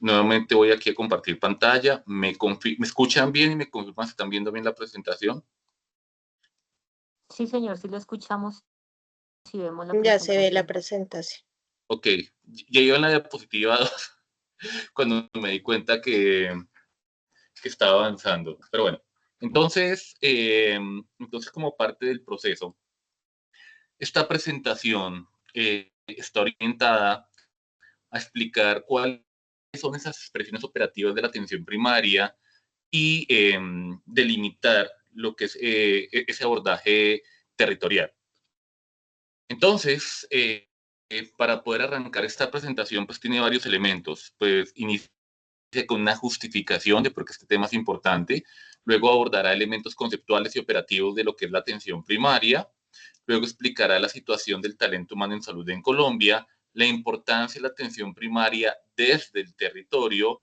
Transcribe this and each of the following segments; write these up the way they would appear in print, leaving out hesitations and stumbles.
Nuevamente voy aquí a compartir pantalla. ¿Me escuchan bien y me confirman si están viendo bien la presentación? Sí, señor, sí lo escuchamos, sí vemos la Ya se ve la presentación. presentación. Ok, ya iba en la diapositiva 2 cuando me di cuenta que estaba avanzando. Pero bueno, entonces como parte del proceso, esta presentación está orientada a explicar cuáles son esas expresiones operativas de la atención primaria y delimitar lo que es ese abordaje territorial. Entonces, para poder arrancar esta presentación, pues tiene varios elementos. Pues inicia con una justificación de por qué este tema es importante, luego abordará elementos conceptuales y operativos de lo que es la atención primaria, luego explicará la situación del talento humano en salud en Colombia, la importancia de la atención primaria desde el territorio,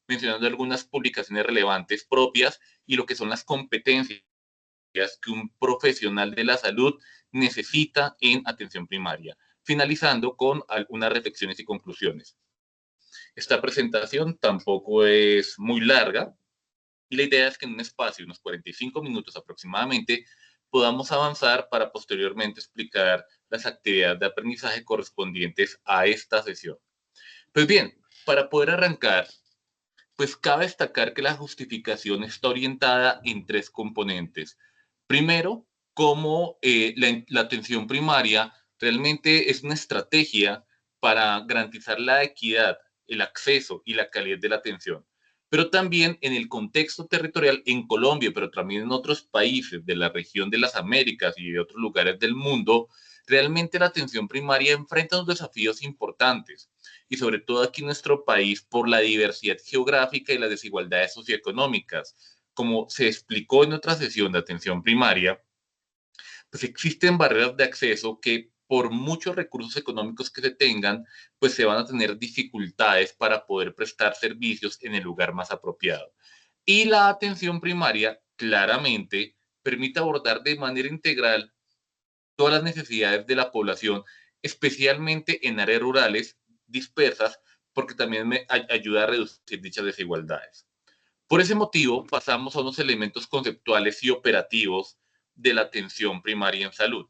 mencionando algunas publicaciones relevantes propias y lo que son las competencias que un profesional de la salud necesita en atención primaria, finalizando con algunas reflexiones y conclusiones. Esta presentación tampoco es muy larga y la idea es que en un espacio, unos 45 minutos aproximadamente, podamos avanzar para posteriormente explicar las actividades de aprendizaje correspondientes a esta sesión. Pues bien, para poder arrancar, pues cabe destacar que la justificación está orientada en tres componentes. Primero, cómo la atención primaria realmente es una estrategia para garantizar la equidad, el acceso y la calidad de la atención. Pero también en el contexto territorial en Colombia, pero también en otros países de la región de las Américas y de otros lugares del mundo, realmente la atención primaria enfrenta unos desafíos importantes y sobre todo aquí en nuestro país por la diversidad geográfica y las desigualdades socioeconómicas. Como se explicó en otra sesión de atención primaria, pues existen barreras de acceso que por muchos recursos económicos que se tengan, pues se van a tener dificultades para poder prestar servicios en el lugar más apropiado. Y la atención primaria claramente permite abordar de manera integral todas las necesidades de la población, especialmente en áreas rurales dispersas, porque también me ayuda a reducir dichas desigualdades. Por ese motivo, pasamos a unos elementos conceptuales y operativos de la atención primaria en salud.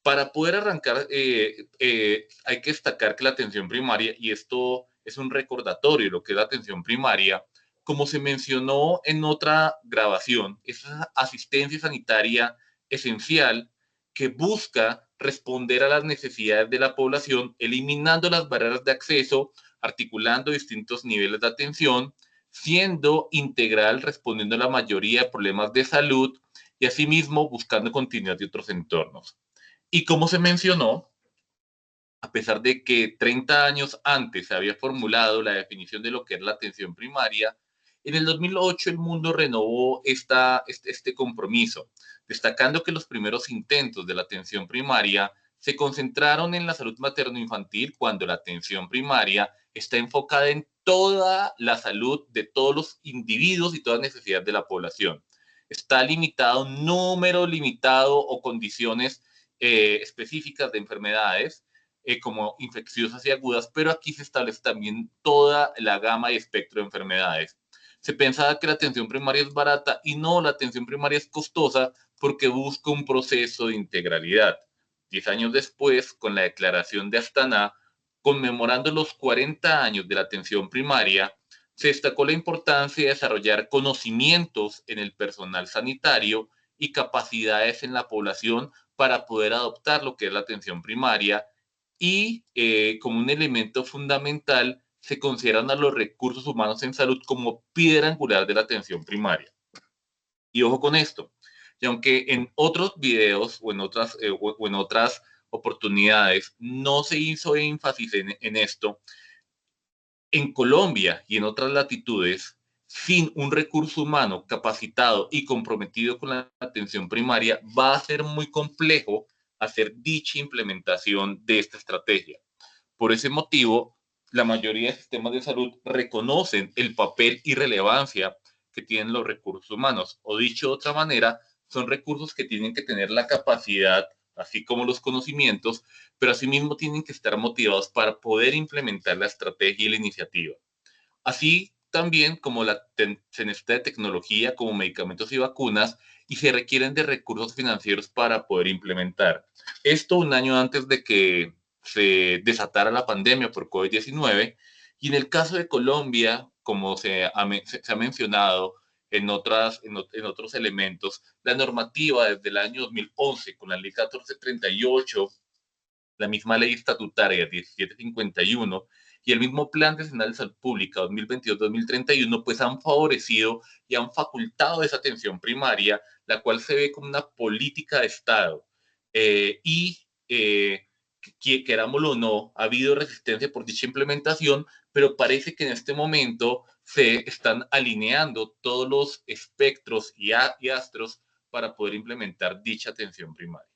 Para poder arrancar, hay que destacar que la atención primaria, y esto es un recordatorio de lo que es la atención primaria, como se mencionó en otra grabación, es asistencia sanitaria esencial que busca responder a las necesidades de la población, eliminando las barreras de acceso, articulando distintos niveles de atención, siendo integral, respondiendo a la mayoría de problemas de salud y asimismo buscando continuidad de otros entornos. Y como se mencionó, a pesar de que 30 años antes se había formulado la definición de lo que es la atención primaria, en el 2008 el mundo renovó este compromiso, destacando que los primeros intentos de la atención primaria se concentraron en la salud materno-infantil cuando la atención primaria está enfocada en toda la salud de todos los individuos y todas las necesidades de la población. Está limitado un número limitado o condiciones específicas de enfermedades como infecciosas y agudas, pero aquí se establece también toda la gama y espectro de enfermedades. Se pensaba que la atención primaria es barata y no, la atención primaria es costosa porque busca un proceso de integralidad. 10 años después, con la declaración de Astana, conmemorando los 40 años de la atención primaria, se destacó la importancia de desarrollar conocimientos en el personal sanitario y capacidades en la población para poder adoptar lo que es la atención primaria y como un elemento fundamental se consideran a los recursos humanos en salud como piedra angular de la atención primaria. Y ojo con esto, y aunque en otros videos o en otras oportunidades no se hizo énfasis en esto, en Colombia y en otras latitudes, sin un recurso humano capacitado y comprometido con la atención primaria, va a ser muy complejo hacer dicha implementación de esta estrategia. Por ese motivo, la mayoría de sistemas de salud reconocen el papel y relevancia que tienen los recursos humanos, o dicho de otra manera, son recursos que tienen que tener la capacidad así como los conocimientos, pero asimismo tienen que estar motivados para poder implementar la estrategia y la iniciativa. Así también como se necesita de tecnología como medicamentos y vacunas y se requieren de recursos financieros para poder implementar. Esto un año antes de que se desatara la pandemia por COVID-19 y en el caso de Colombia, como se ha mencionado en otros elementos, la normativa desde el año 2011 con la ley 1438, la misma ley estatutaria 1751 y el mismo Plan Nacional de Salud Pública 2022-2031, pues han favorecido y han facultado esa atención primaria, la cual se ve como una política de Estado. Querámoslo o no, ha habido resistencia por dicha implementación, pero parece que en este momento se están alineando todos los espectros y astros para poder implementar dicha atención primaria.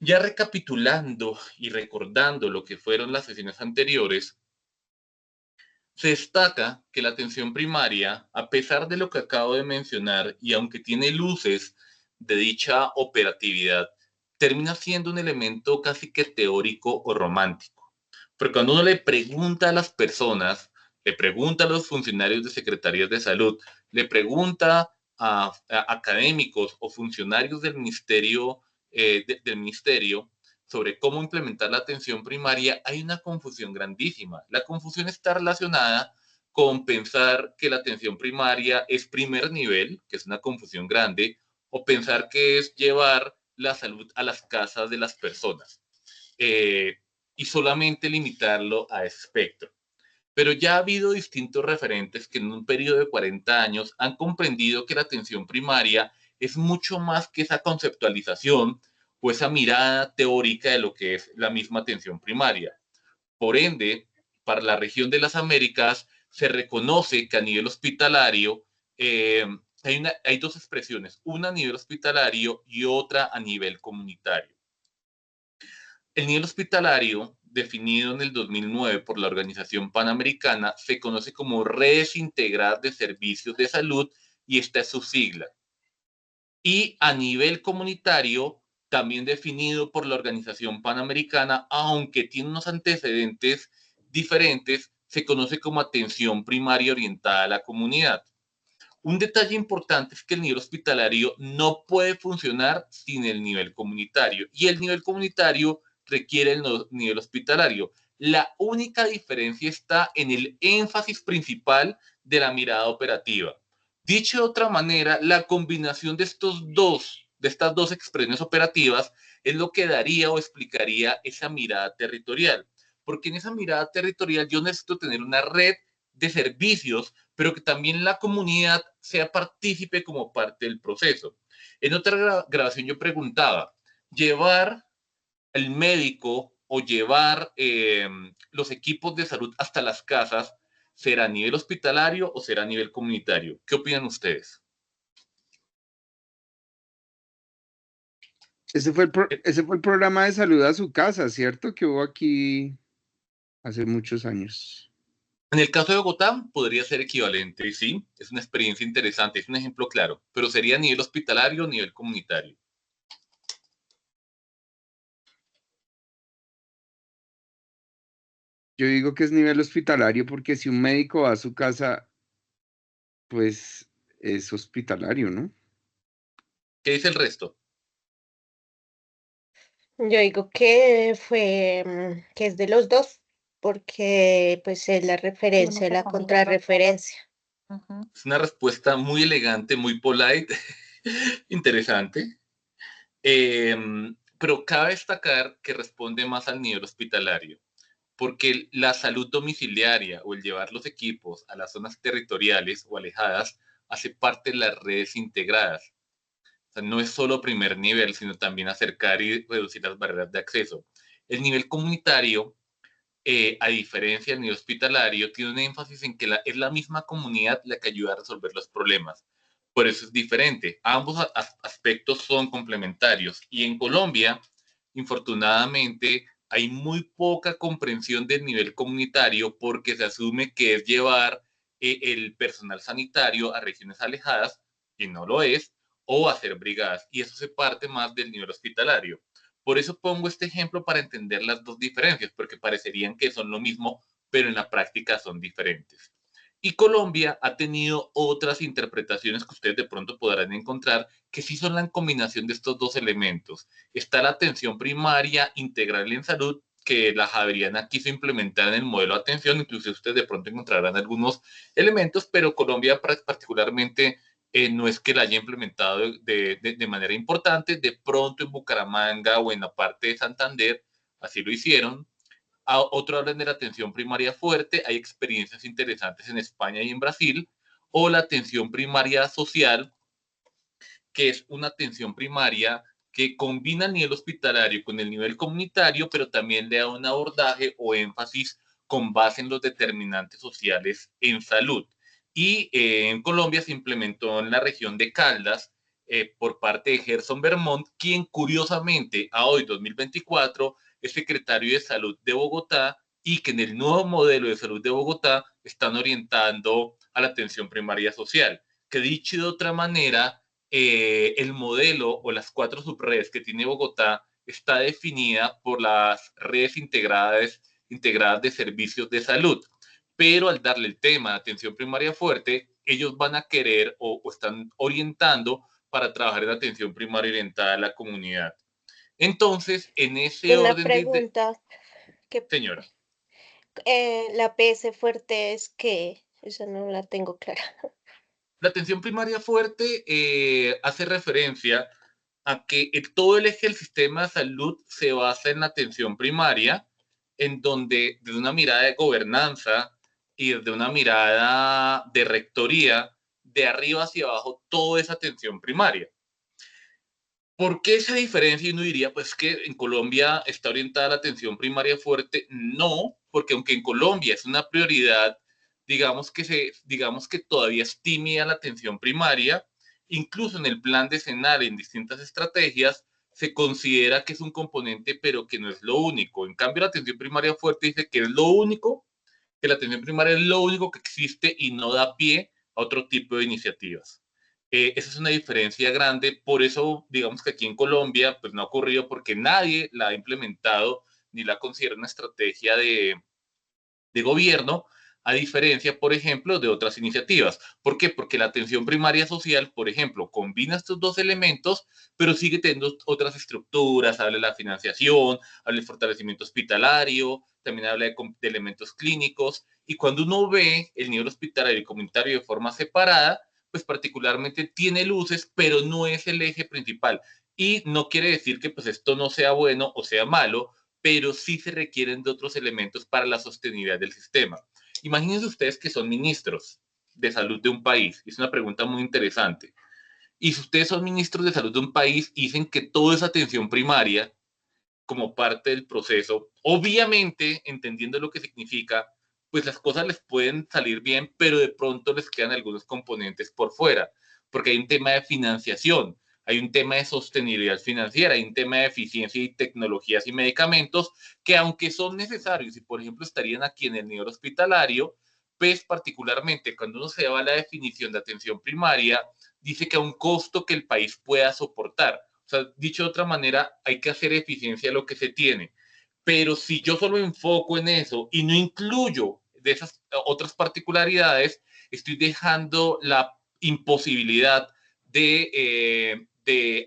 Ya recapitulando y recordando lo que fueron las sesiones anteriores, se destaca que la atención primaria, a pesar de lo que acabo de mencionar y aunque tiene luces de dicha operatividad, termina siendo un elemento casi que teórico o romántico. Porque cuando uno le pregunta a las personas, le pregunta a los funcionarios de secretarías de salud, le pregunta a académicos o funcionarios del ministerio sobre cómo implementar la atención primaria, hay una confusión grandísima. La confusión está relacionada con pensar que la atención primaria es primer nivel, que es una confusión grande, o pensar que es llevar la salud a las casas de las personas y solamente limitarlo a espectro. Pero ya ha habido distintos referentes que en un periodo de 40 años han comprendido que la atención primaria es mucho más que esa conceptualización o esa mirada teórica de lo que es la misma atención primaria. Por ende, para la región de las Américas se reconoce que a nivel hospitalario hay dos expresiones, una a nivel hospitalario y otra a nivel comunitario. El nivel hospitalario, definido en el 2009 por la Organización Panamericana, se conoce como redes integradas de servicios de salud y esta es su sigla. Y a nivel comunitario, también definido por la Organización Panamericana, aunque tiene unos antecedentes diferentes, se conoce como atención primaria orientada a la comunidad. Un detalle importante es que el nivel hospitalario no puede funcionar sin el nivel comunitario y el nivel comunitario requiere el nivel hospitalario. La única diferencia está en el énfasis principal de la mirada operativa. Dicho de otra manera, la combinación de estas dos expresiones operativas es lo que daría o explicaría esa mirada territorial. Porque en esa mirada territorial yo necesito tener una red de servicios, pero que también la comunidad sea partícipe como parte del proceso. En otra grabación yo preguntaba, ¿llevar el médico o llevar los equipos de salud hasta las casas será a nivel hospitalario o será a nivel comunitario? ¿Qué opinan ustedes? Ese fue el programa de salud a su casa, ¿cierto? Que hubo aquí hace muchos años. En el caso de Bogotá podría ser equivalente, sí, es una experiencia interesante, es un ejemplo claro, pero sería a nivel hospitalario o nivel comunitario. Yo digo que es nivel hospitalario porque si un médico va a su casa, pues es hospitalario, ¿no? ¿Qué dice el resto? Yo digo que que es de los dos, porque pues es la referencia, la contrarreferencia. Es una respuesta muy elegante, muy polite, interesante. Pero cabe destacar que responde más al nivel hospitalario, porque la salud domiciliaria o el llevar los equipos a las zonas territoriales o alejadas hace parte de las redes integradas. O sea, no es solo primer nivel, sino también acercar y reducir las barreras de acceso. El nivel comunitario, a diferencia del nivel hospitalario, tiene un énfasis en que es la misma comunidad la que ayuda a resolver los problemas. Por eso es diferente. Ambos aspectos son complementarios. Y en Colombia, infortunadamente, hay muy poca comprensión del nivel comunitario porque se asume que es llevar el personal sanitario a regiones alejadas, y no lo es, o hacer brigadas, y eso se parte más del nivel hospitalario. Por eso pongo este ejemplo para entender las dos diferencias, porque parecerían que son lo mismo, pero en la práctica son diferentes. Y Colombia ha tenido otras interpretaciones que ustedes de pronto podrán encontrar que sí son la combinación de estos dos elementos. Está la atención primaria integral en salud, que la Javeriana quiso implementar en el modelo de atención, incluso ustedes de pronto encontrarán algunos elementos, pero Colombia particularmente no es que la haya implementado de manera importante. De pronto en Bucaramanga o en la parte de Santander así lo hicieron. Otro hablan de la atención primaria fuerte. Hay experiencias interesantes en España y en Brasil. O la atención primaria social, que es una atención primaria que combina el nivel hospitalario con el nivel comunitario, pero también le da un abordaje o énfasis con base en los determinantes sociales en salud. Y en Colombia se implementó en la región de Caldas por parte de Gerson Vermont, quien curiosamente a hoy 2024 es secretario de salud de Bogotá, y que en el nuevo modelo de salud de Bogotá están orientando a la atención primaria social, que dicho de otra manera, el modelo o las 4 subredes que tiene Bogotá está definida por las redes integradas de servicios de salud. Pero al darle el tema de atención primaria fuerte, ellos van a querer o están orientando para trabajar en atención primaria orientada a la comunidad. Entonces, en ese Una orden pregunta, que señora, la PS fuerte es que, esa no la tengo clara. la atención primaria fuerte hace referencia a que todo el eje del sistema de salud se basa en la atención primaria, en donde desde una mirada de gobernanza y desde una mirada de rectoría, de arriba hacia abajo, todo es atención primaria. ¿Por qué esa diferencia? Y uno diría, pues que en Colombia está orientada la atención primaria fuerte. No, porque aunque en Colombia es una prioridad, digamos que todavía es tímida la atención primaria. Incluso en el plan decenal, en distintas estrategias, se considera que es un componente, pero que no es lo único. En cambio, la atención primaria fuerte dice que es lo único, que la atención primaria es lo único que existe y no da pie a otro tipo de iniciativas. Esa es una diferencia grande. Por eso, digamos que aquí en Colombia, pues no ha ocurrido porque nadie la ha implementado ni la considera una estrategia de gobierno, a diferencia, por ejemplo, de otras iniciativas. ¿Por qué? Porque la atención primaria social, por ejemplo, combina estos dos elementos, pero sigue teniendo otras estructuras, habla de la financiación, habla del fortalecimiento hospitalario, también habla de elementos clínicos, y cuando uno ve el nivel hospitalario y comunitario de forma separada, pues particularmente tiene luces, pero no es el eje principal. Y no quiere decir que pues esto no sea bueno o sea malo, pero sí se requieren de otros elementos para la sostenibilidad del sistema. Imagínense ustedes que son ministros de salud de un país. Es una pregunta muy interesante. Y si ustedes son ministros de salud de un país y dicen que todo es atención primaria como parte del proceso, obviamente, entendiendo lo que significa, pues las cosas les pueden salir bien, pero de pronto les quedan algunos componentes por fuera, porque hay un tema de financiación, hay un tema de sostenibilidad financiera, hay un tema de eficiencia y tecnologías y medicamentos que, aunque son necesarios y, por ejemplo, estarían aquí en el nivel hospitalario, pues particularmente cuando uno se va a la definición de atención primaria, dice que a un costo que el país pueda soportar. O sea, dicho de otra manera, hay que hacer eficiencia a lo que se tiene. Pero si yo solo enfoco en eso y no incluyo de esas otras particularidades, estoy dejando la imposibilidad de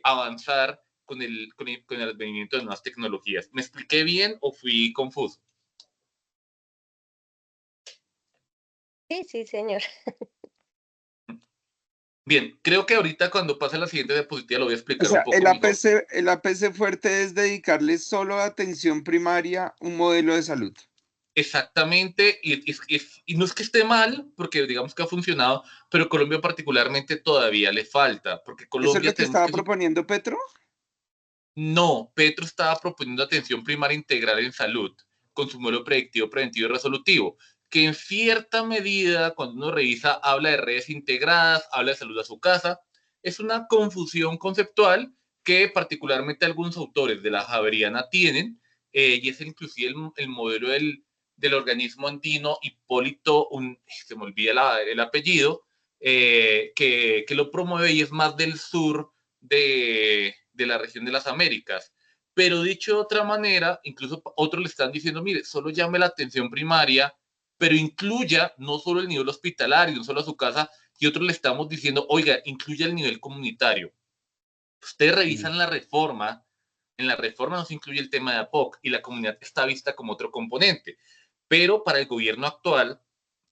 avanzar con el advenimiento de nuevas tecnologías. ¿Me expliqué bien o fui confuso? Sí, sí, señor. Bien, creo que ahorita cuando pase la siguiente diapositiva lo voy a O explicar un sea, poco mejor. el APC fuerte es dedicarle solo a atención primaria un modelo de salud. Exactamente, y no es que esté mal, porque digamos que ha funcionado, pero Colombia particularmente todavía le falta, porque ¿Eso es Colombia lo que tenemos estaba que... proponiendo Petro? No, Petro estaba proponiendo atención primaria integral en salud, con su modelo predictivo, preventivo y resolutivo, que en cierta medida, cuando uno revisa, habla de redes integradas, habla de salud a su casa. Es una confusión conceptual que particularmente algunos autores de la Javeriana tienen, y es inclusive el modelo del organismo andino Hipólito, se me olvida el apellido, que lo promueve y es más del sur de la región de las Américas. Pero dicho de otra manera, incluso otros le están diciendo, mire, solo llame la atención primaria, pero incluya no solo el nivel hospitalario, no solo a su casa, y otros le estamos diciendo, oiga, incluya el nivel comunitario. Ustedes revisan la reforma, en la reforma no se incluye el tema de APOC y la comunidad está vista como otro componente, pero para el gobierno actual,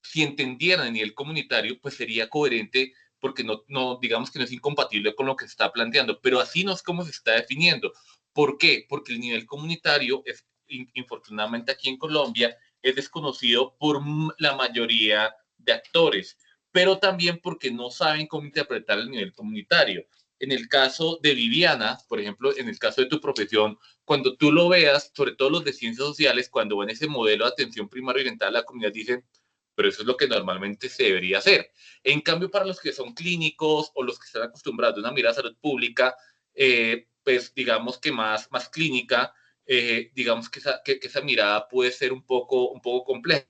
si entendieran el nivel comunitario, pues sería coherente porque no digamos que no es incompatible con lo que se está planteando, pero así no es como se está definiendo. ¿Por qué? Porque el nivel comunitario, es, infortunadamente aquí en Colombia, es desconocido por la mayoría de actores, pero también porque no saben cómo interpretar el nivel comunitario. En el caso de Viviana, por ejemplo, en el caso de tu profesión, cuando tú lo veas, sobre todo los de ciencias sociales, cuando ven ese modelo de atención primaria orientada a la comunidad, dicen, pero eso es lo que normalmente se debería hacer. En cambio, para los que son clínicos o los que están acostumbrados a una mirada a salud pública, pues digamos que más clínica, digamos que esa mirada puede ser un poco compleja,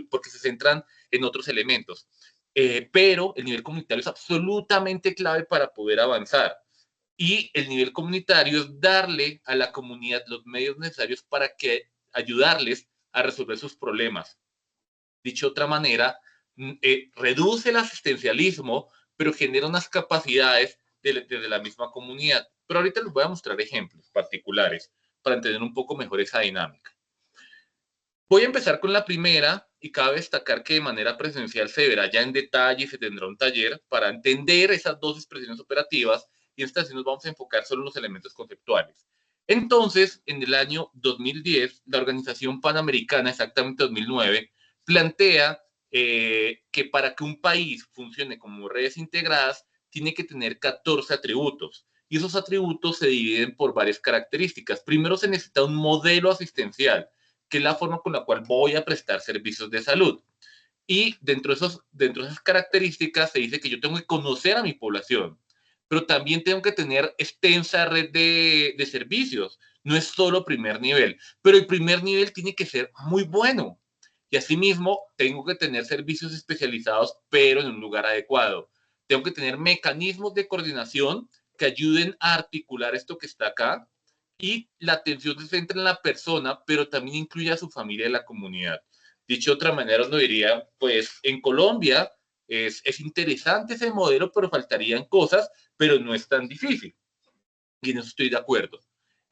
porque se centran en otros elementos. Pero el nivel comunitario es absolutamente clave para poder avanzar. Y el nivel comunitario es darle a la comunidad los medios necesarios para que ayudarles a resolver sus problemas. Dicho de otra manera, reduce el asistencialismo, pero genera unas capacidades desde la misma comunidad. Pero ahorita les voy a mostrar ejemplos particulares para entender un poco mejor esa dinámica. Voy a empezar con la primera y cabe destacar que de manera presencial se verá ya en detalle y se tendrá un taller para entender esas dos expresiones operativas y en esta sesión nos vamos a enfocar solo en los elementos conceptuales. Entonces, en el año 2010, la Organización Panamericana, exactamente 2009, plantea que para que un país funcione como redes integradas, tiene que tener 14 atributos. Y esos atributos se dividen por varias características. Primero se necesita un modelo asistencial, que es la forma con la cual voy a prestar servicios de salud. Y dentro de esas características se dice que yo tengo que conocer a mi población, pero también tengo que tener extensa red de servicios. No es solo primer nivel, pero el primer nivel tiene que ser muy bueno. Y asimismo, tengo que tener servicios especializados, pero en un lugar adecuado. Tengo que tener mecanismos de coordinación que ayuden a articular esto que está acá, y la atención se centra en la persona, pero también incluye a su familia y la comunidad. Dicho de otra manera, uno diría, pues en Colombia es interesante ese modelo, pero faltarían cosas, pero no es tan difícil. Y en eso estoy de acuerdo.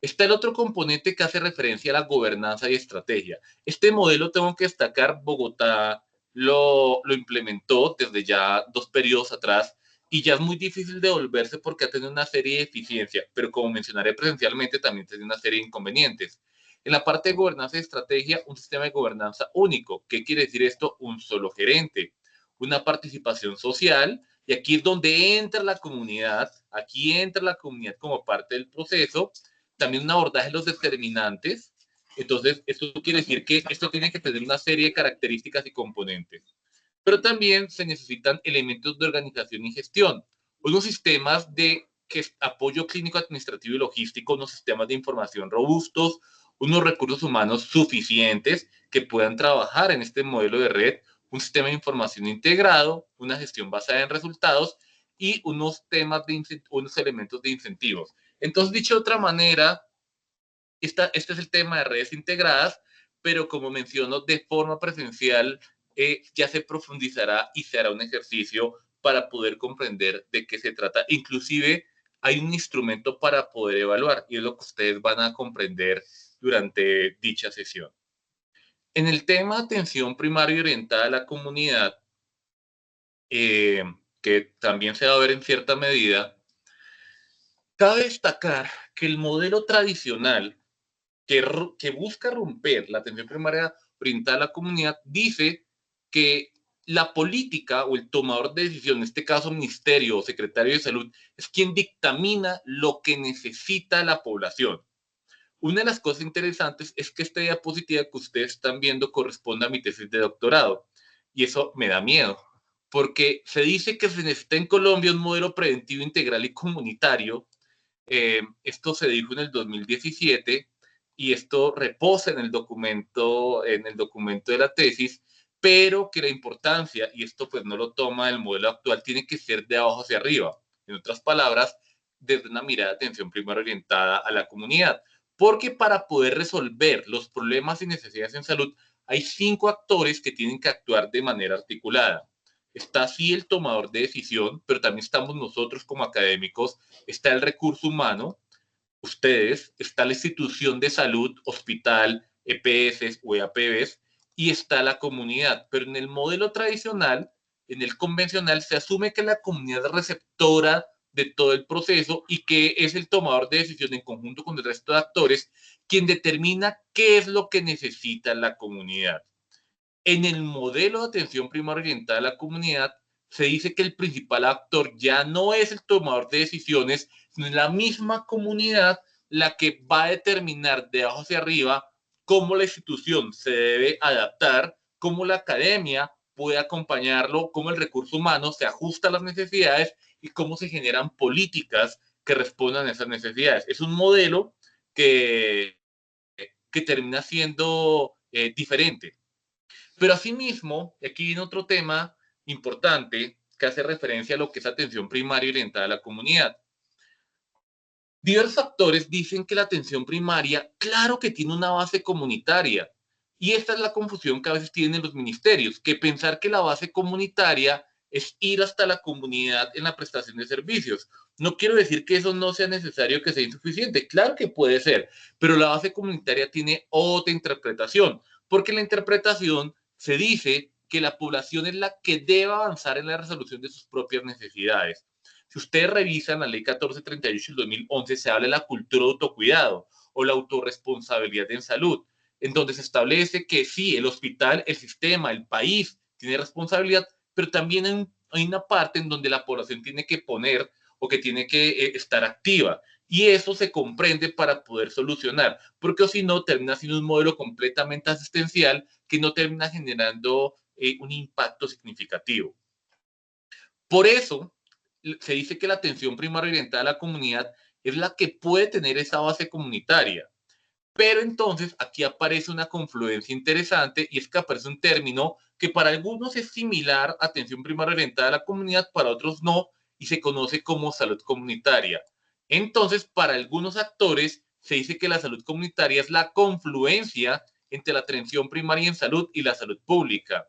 Está el otro componente que hace referencia a la gobernanza y estrategia. Este modelo, tengo que destacar, Bogotá lo implementó desde ya 2 periodos atrás y ya es muy difícil de volverse porque ha tenido una serie de eficiencias, pero como mencionaré presencialmente, también tiene una serie de inconvenientes. En la parte de gobernanza y estrategia, un sistema de gobernanza único. ¿Qué quiere decir esto? Un solo gerente, una participación social, y aquí es donde entra la comunidad, aquí entra la comunidad como parte del proceso, también un abordaje de los determinantes. Entonces, esto quiere decir que esto tiene que tener una serie de características y componentes. Pero también se necesitan elementos de organización y gestión, unos sistemas de apoyo clínico, administrativo y logístico, unos sistemas de información robustos, unos recursos humanos suficientes que puedan trabajar en este modelo de red, un sistema de información integrado, una gestión basada en resultados y unos unos elementos de incentivos. Entonces, dicho de otra manera, este es el tema de redes integradas, pero como menciono, de forma presencial ya se profundizará y se hará un ejercicio para poder comprender de qué se trata. Inclusive hay un instrumento para poder evaluar y es lo que ustedes van a comprender durante dicha sesión. En el tema de atención primaria orientada a la comunidad, que también se va a ver en cierta medida, cabe destacar que el modelo tradicional que busca romper la atención primaria orientada a la comunidad dice que la política o el tomador de decisión, en este caso ministerio o secretario de salud, es quien dictamina lo que necesita la población. Una de las cosas interesantes es que esta diapositiva que ustedes están viendo corresponde a mi tesis de doctorado. Y eso me da miedo, porque se dice que se necesita en Colombia un modelo preventivo integral y comunitario. Esto se dijo en el 2017 y esto reposa en el documento de la tesis, pero que la importancia, y esto pues no lo toma el modelo actual, tiene que ser de abajo hacia arriba. En otras palabras, desde una mirada de atención primaria orientada a la comunidad. Porque para poder resolver los problemas y necesidades en salud, hay 5 actores que tienen que actuar de manera articulada. Está sí el tomador de decisión, pero también estamos nosotros como académicos, está el recurso humano, ustedes, está la institución de salud, hospital, EPS o EAPBs, y está la comunidad. Pero en el modelo tradicional, en el convencional, se asume que la comunidad es receptora de todo el proceso y que es el tomador de decisión en conjunto con el resto de actores quien determina qué es lo que necesita la comunidad. En el modelo de atención primaria orientada a la comunidad, se dice que el principal actor ya no es el tomador de decisiones, sino la misma comunidad la que va a determinar de abajo hacia arriba cómo la institución se debe adaptar, cómo la academia puede acompañarlo, cómo el recurso humano se ajusta a las necesidades y cómo se generan políticas que respondan a esas necesidades. Es un modelo que termina siendo diferente. Pero asimismo, aquí viene otro tema importante que hace referencia a lo que es atención primaria orientada a la comunidad. Diversos factores dicen que la atención primaria, claro que tiene una base comunitaria. Y esta es la confusión que a veces tienen los ministerios, que pensar que la base comunitaria es ir hasta la comunidad en la prestación de servicios. No quiero decir que eso no sea necesario, que sea insuficiente. Claro que puede ser, pero la base comunitaria tiene otra interpretación, porque la interpretación se dice que la población es la que debe avanzar en la resolución de sus propias necesidades. Si ustedes revisan la ley 1438 del 2011, se habla de la cultura de autocuidado o la autorresponsabilidad en salud, en donde se establece que sí, el hospital, el sistema, el país tiene responsabilidad, pero también hay una parte en donde la población tiene que poner o que tiene que estar activa. Y eso se comprende para poder solucionar, porque si no, termina siendo un modelo completamente asistencial que no termina generando un impacto significativo. Por eso, se dice que la atención primaria orientada a la comunidad es la que puede tener esa base comunitaria. Pero entonces aquí aparece una confluencia interesante y es que aparece un término que para algunos es similar a atención primaria orientada a la comunidad, para otros no, y se conoce como salud comunitaria. Entonces, para algunos actores se dice que la salud comunitaria es la confluencia entre la atención primaria en salud y la salud pública,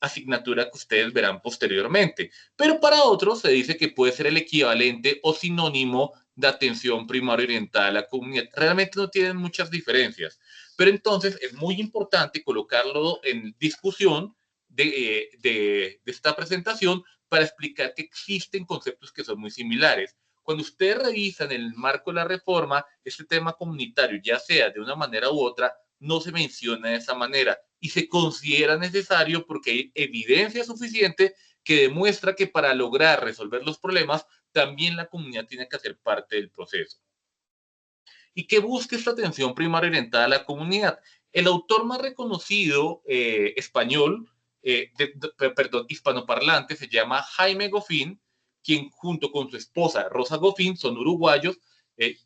asignatura que ustedes verán posteriormente. Pero para otros se dice que puede ser el equivalente o sinónimo de atención primaria orientada a la comunidad. Realmente no tienen muchas diferencias, pero entonces es muy importante colocarlo en discusión de esta presentación para explicar que existen conceptos que son muy similares. Cuando ustedes revisan el marco de la reforma, este tema comunitario, ya sea de una manera u otra, no se menciona de esa manera y se considera necesario porque hay evidencia suficiente que demuestra que para lograr resolver los problemas, también la comunidad tiene que hacer parte del proceso. ¿Y qué busca esta atención primaria orientada a la comunidad? El autor más reconocido español, hispanoparlante, se llama Jaime Goffin, quien junto con su esposa Rosa Goffin, son uruguayos, he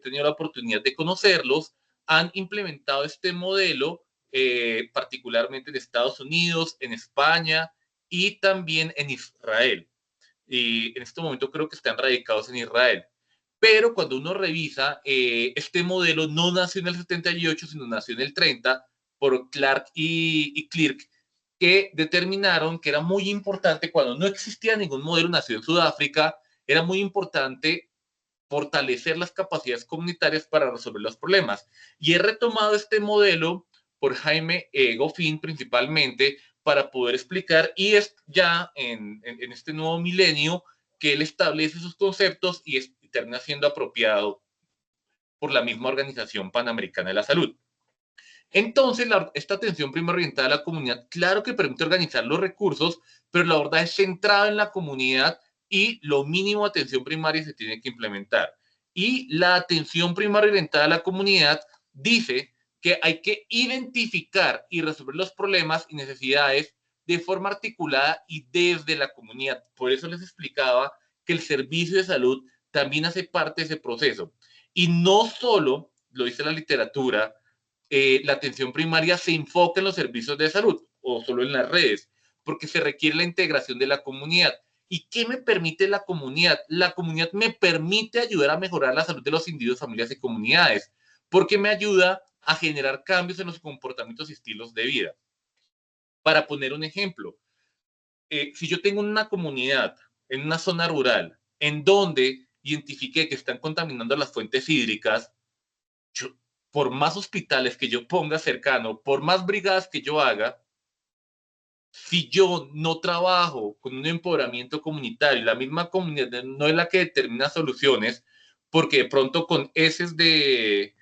tenido la oportunidad de conocerlos, han implementado este modelo particularmente en Estados Unidos, en España y también en Israel. Y en este momento creo que están radicados en Israel. Pero cuando uno revisa, este modelo no nació en el 78, sino nació en el 30 por Clark y Clerk, que determinaron que era muy importante, cuando no existía ningún modelo, nació en Sudáfrica, era muy importante fortalecer las capacidades comunitarias para resolver los problemas. Y he retomado este modelo por Jaime Goffin principalmente para poder explicar, y es ya en este nuevo milenio que él establece sus conceptos y termina siendo apropiado por la misma Organización Panamericana de la Salud. Entonces, esta atención primaria orientada a la comunidad, claro que permite organizar los recursos, pero la verdad es centrada en la comunidad y lo mínimo de atención primaria se tiene que implementar. Y la atención primaria orientada a la comunidad dice que hay que identificar y resolver los problemas y necesidades de forma articulada y desde la comunidad. Por eso les explicaba que el servicio de salud también hace parte de ese proceso. Y no solo, lo dice la literatura, la atención primaria se enfoca en los servicios de salud. o solo en las redes, porque se requiere la integración de la comunidad. ¿Y qué me permite la comunidad? La comunidad me permite ayudar a mejorar la salud de los individuos, familias y comunidades, porque me ayuda a generar cambios en los comportamientos y estilos de vida. Para poner un ejemplo, si yo tengo una comunidad en una zona rural en donde identifique que están contaminando las fuentes hídricas, yo, por más hospitales que yo ponga cercano, por más brigadas que yo haga, si yo no trabajo con un empoderamiento comunitario, la misma comunidad no es la que determina soluciones, porque de pronto con heces de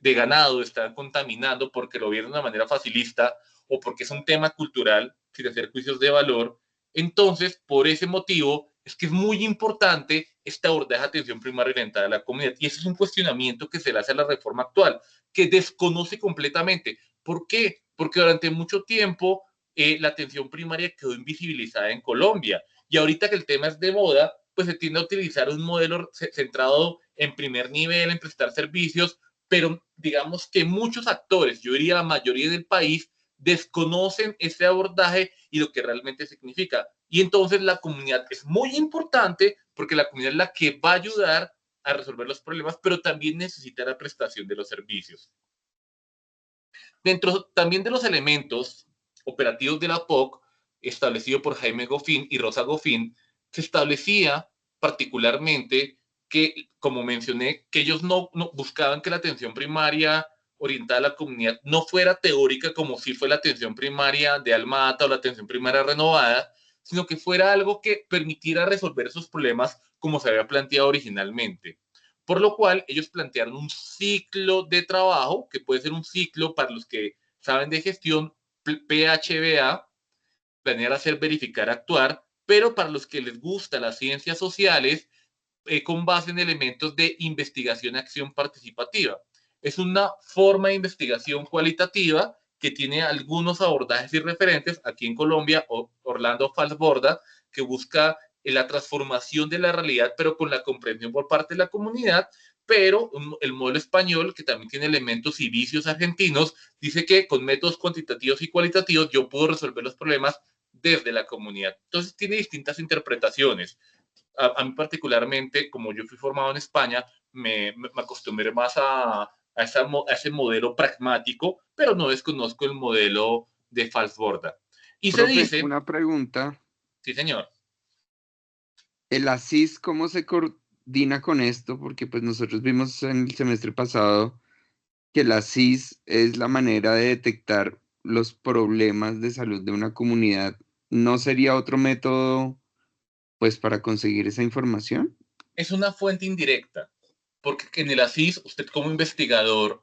ganado están contaminando porque lo vieron de una manera facilista o porque es un tema cultural, sin hacer juicios de valor. Entonces, por ese motivo, es que es muy importante este abordaje de atención primaria orientada a la comunidad. Y ese es un cuestionamiento que se le hace a la reforma actual, que desconoce completamente. ¿Por qué? Porque durante mucho tiempo la atención primaria quedó invisibilizada en Colombia. Y ahorita que el tema es de moda, pues se tiende a utilizar un modelo centrado en primer nivel, en prestar servicios, pero digamos que muchos actores, yo diría la mayoría del país, desconocen ese abordaje y lo que realmente significa. Y entonces la comunidad es muy importante porque la comunidad es la que va a ayudar a resolver los problemas, pero también necesita la prestación de los servicios. Dentro también de los elementos operativos de la POC, establecido por Jaime Goffin y Rosa Goffin, se establecía particularmente que, como mencioné, que ellos no buscaban que la atención primaria orientada a la comunidad no fuera teórica como si fue la atención primaria de Alma Ata o la atención primaria renovada, sino que fuera algo que permitiera resolver esos problemas como se había planteado originalmente. Por lo cual, ellos plantearon un ciclo de trabajo, que puede ser un ciclo para los que saben de gestión, PHBA, planear, hacer, verificar, actuar, pero para los que les gusta las ciencias sociales, con base en elementos de investigación, acción participativa. Es una forma de investigación cualitativa que tiene algunos abordajes y referentes. Aquí en Colombia, Orlando Falsborda, que busca la transformación de la realidad, pero con la comprensión por parte de la comunidad. Pero el modelo español, que también tiene elementos y vicios argentinos, dice que con métodos cuantitativos y cualitativos yo puedo resolver los problemas desde la comunidad. Entonces tiene distintas interpretaciones. A mí particularmente, como yo fui formado en España, me acostumbré más a ese modelo pragmático, pero no desconozco el modelo de Falsborda. Y se Profe, dice, una pregunta. sí señor, ¿El ASIS cómo se coordina con esto? Porque pues nosotros vimos en el semestre pasado que el ASIS es la manera de detectar los problemas de salud de una comunidad. ¿No sería otro método pues para conseguir esa información? es una fuente indirecta, porque en el ASIS usted como investigador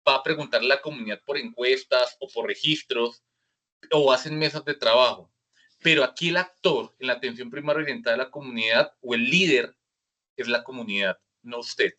va a preguntarle a la comunidad por encuestas o por registros o hacen mesas de trabajo. Pero aquí el actor en la atención primaria orientada a la comunidad o el líder es la comunidad, no usted.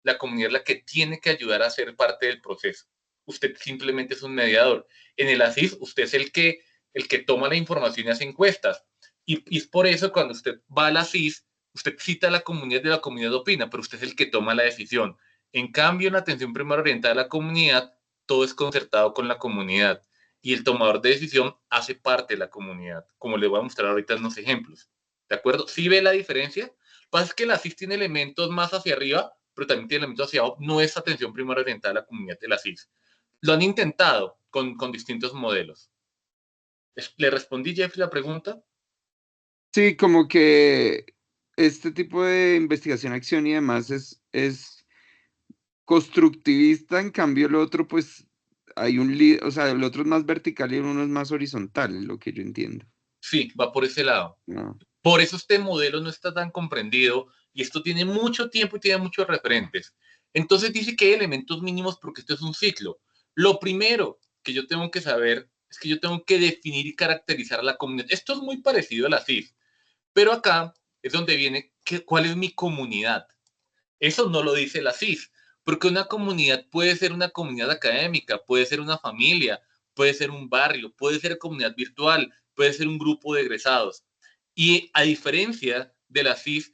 La comunidad es la que tiene que ayudar a ser parte del proceso. Usted simplemente es un mediador. En el ASIS, usted es el que toma la información y hace encuestas. Y es por eso cuando usted va al ASIS, usted cita a la comunidad opina, pero usted es el que toma la decisión. En cambio, en la atención primaria orientada a la comunidad, todo es concertado con la comunidad. Y el tomador de decisión hace parte de la comunidad, como le voy a mostrar ahorita en unos ejemplos. ¿De acuerdo? ¿Sí ve la diferencia? Lo que pasa es que el ASIS tiene elementos más hacia arriba, pero también tiene elementos hacia abajo. No es atención primaria orientada a la comunidad de la CIS. Lo han intentado con distintos modelos. ¿Le respondí, Jeffrey, la pregunta? Sí, como que este tipo de investigación, acción y demás es constructivista, en cambio el otro pues hay o sea, el otro es más vertical y uno es más horizontal, es lo que yo entiendo. Sí, va por ese lado. No. Por eso este modelo no está tan comprendido y esto tiene mucho tiempo y tiene muchos referentes. Entonces dice que hay elementos mínimos porque esto es un ciclo. Lo primero que yo tengo que saber es que yo tengo que definir y caracterizar a la comunidad. Esto es muy parecido a la CIF, pero acá es donde viene cuál es mi comunidad. Eso no lo dice la CIF, porque una comunidad puede ser una comunidad académica, puede ser una familia, puede ser un barrio, puede ser comunidad virtual, puede ser un grupo de egresados. Y a diferencia de la CIF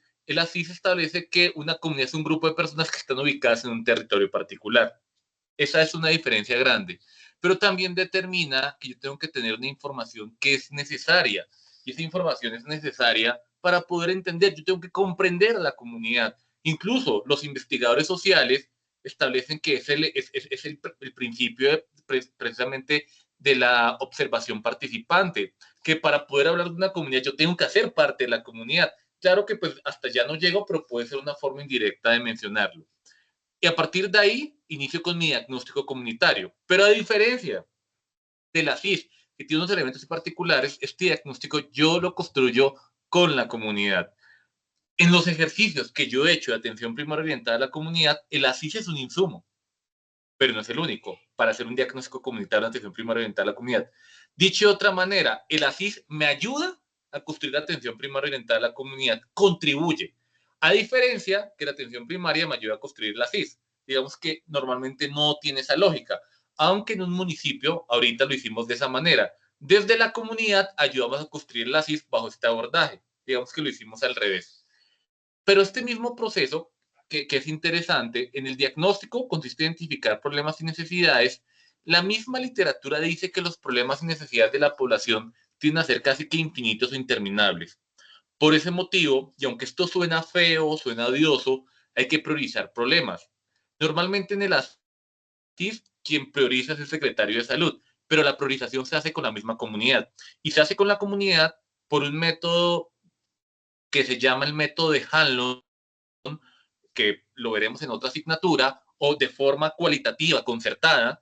establece que una comunidad es un grupo de personas que están ubicadas en un territorio particular. Esa es una diferencia grande. pero también determina que yo tengo que tener una información que es necesaria, y esa información es necesaria para poder entender, yo tengo que comprender a la comunidad. Incluso los investigadores sociales establecen que es el principio precisamente de la observación participante, que para poder hablar de una comunidad yo tengo que hacer parte de la comunidad. Claro que pues hasta ya no llego, pero puede ser una forma indirecta de mencionarlo. Y a partir de ahí inicio con mi diagnóstico comunitario. Pero a diferencia de la CIS, que tiene unos elementos particulares, este diagnóstico yo lo construyo con la comunidad. En los ejercicios que yo he hecho de atención primaria orientada a la comunidad, el ASIS es un insumo, pero no es el único para hacer un diagnóstico comunitario de atención primaria orientada a la comunidad. Dicho de otra manera, el ASIS me ayuda a construir la atención primaria orientada a la comunidad, contribuye, a diferencia que la atención primaria me ayuda a construir la ASIS. Digamos que normalmente no tiene esa lógica, aunque en un municipio ahorita lo hicimos de esa manera. Desde la comunidad ayudamos a construir la ASIS bajo este abordaje. Digamos que lo hicimos al revés. Pero este mismo proceso, que es interesante, en el diagnóstico consiste en identificar problemas y necesidades. La misma literatura dice que los problemas y necesidades de la población tienden a ser casi que infinitos o interminables. Por ese motivo, y aunque esto suena feo, suena odioso, hay que priorizar problemas. Normalmente en el ASIS, quien prioriza es el secretario de salud, pero la priorización se hace con la misma comunidad. Y se hace con la comunidad por un método que se llama el método de Hanlon, que lo veremos en otra asignatura, o de forma cualitativa, concertada,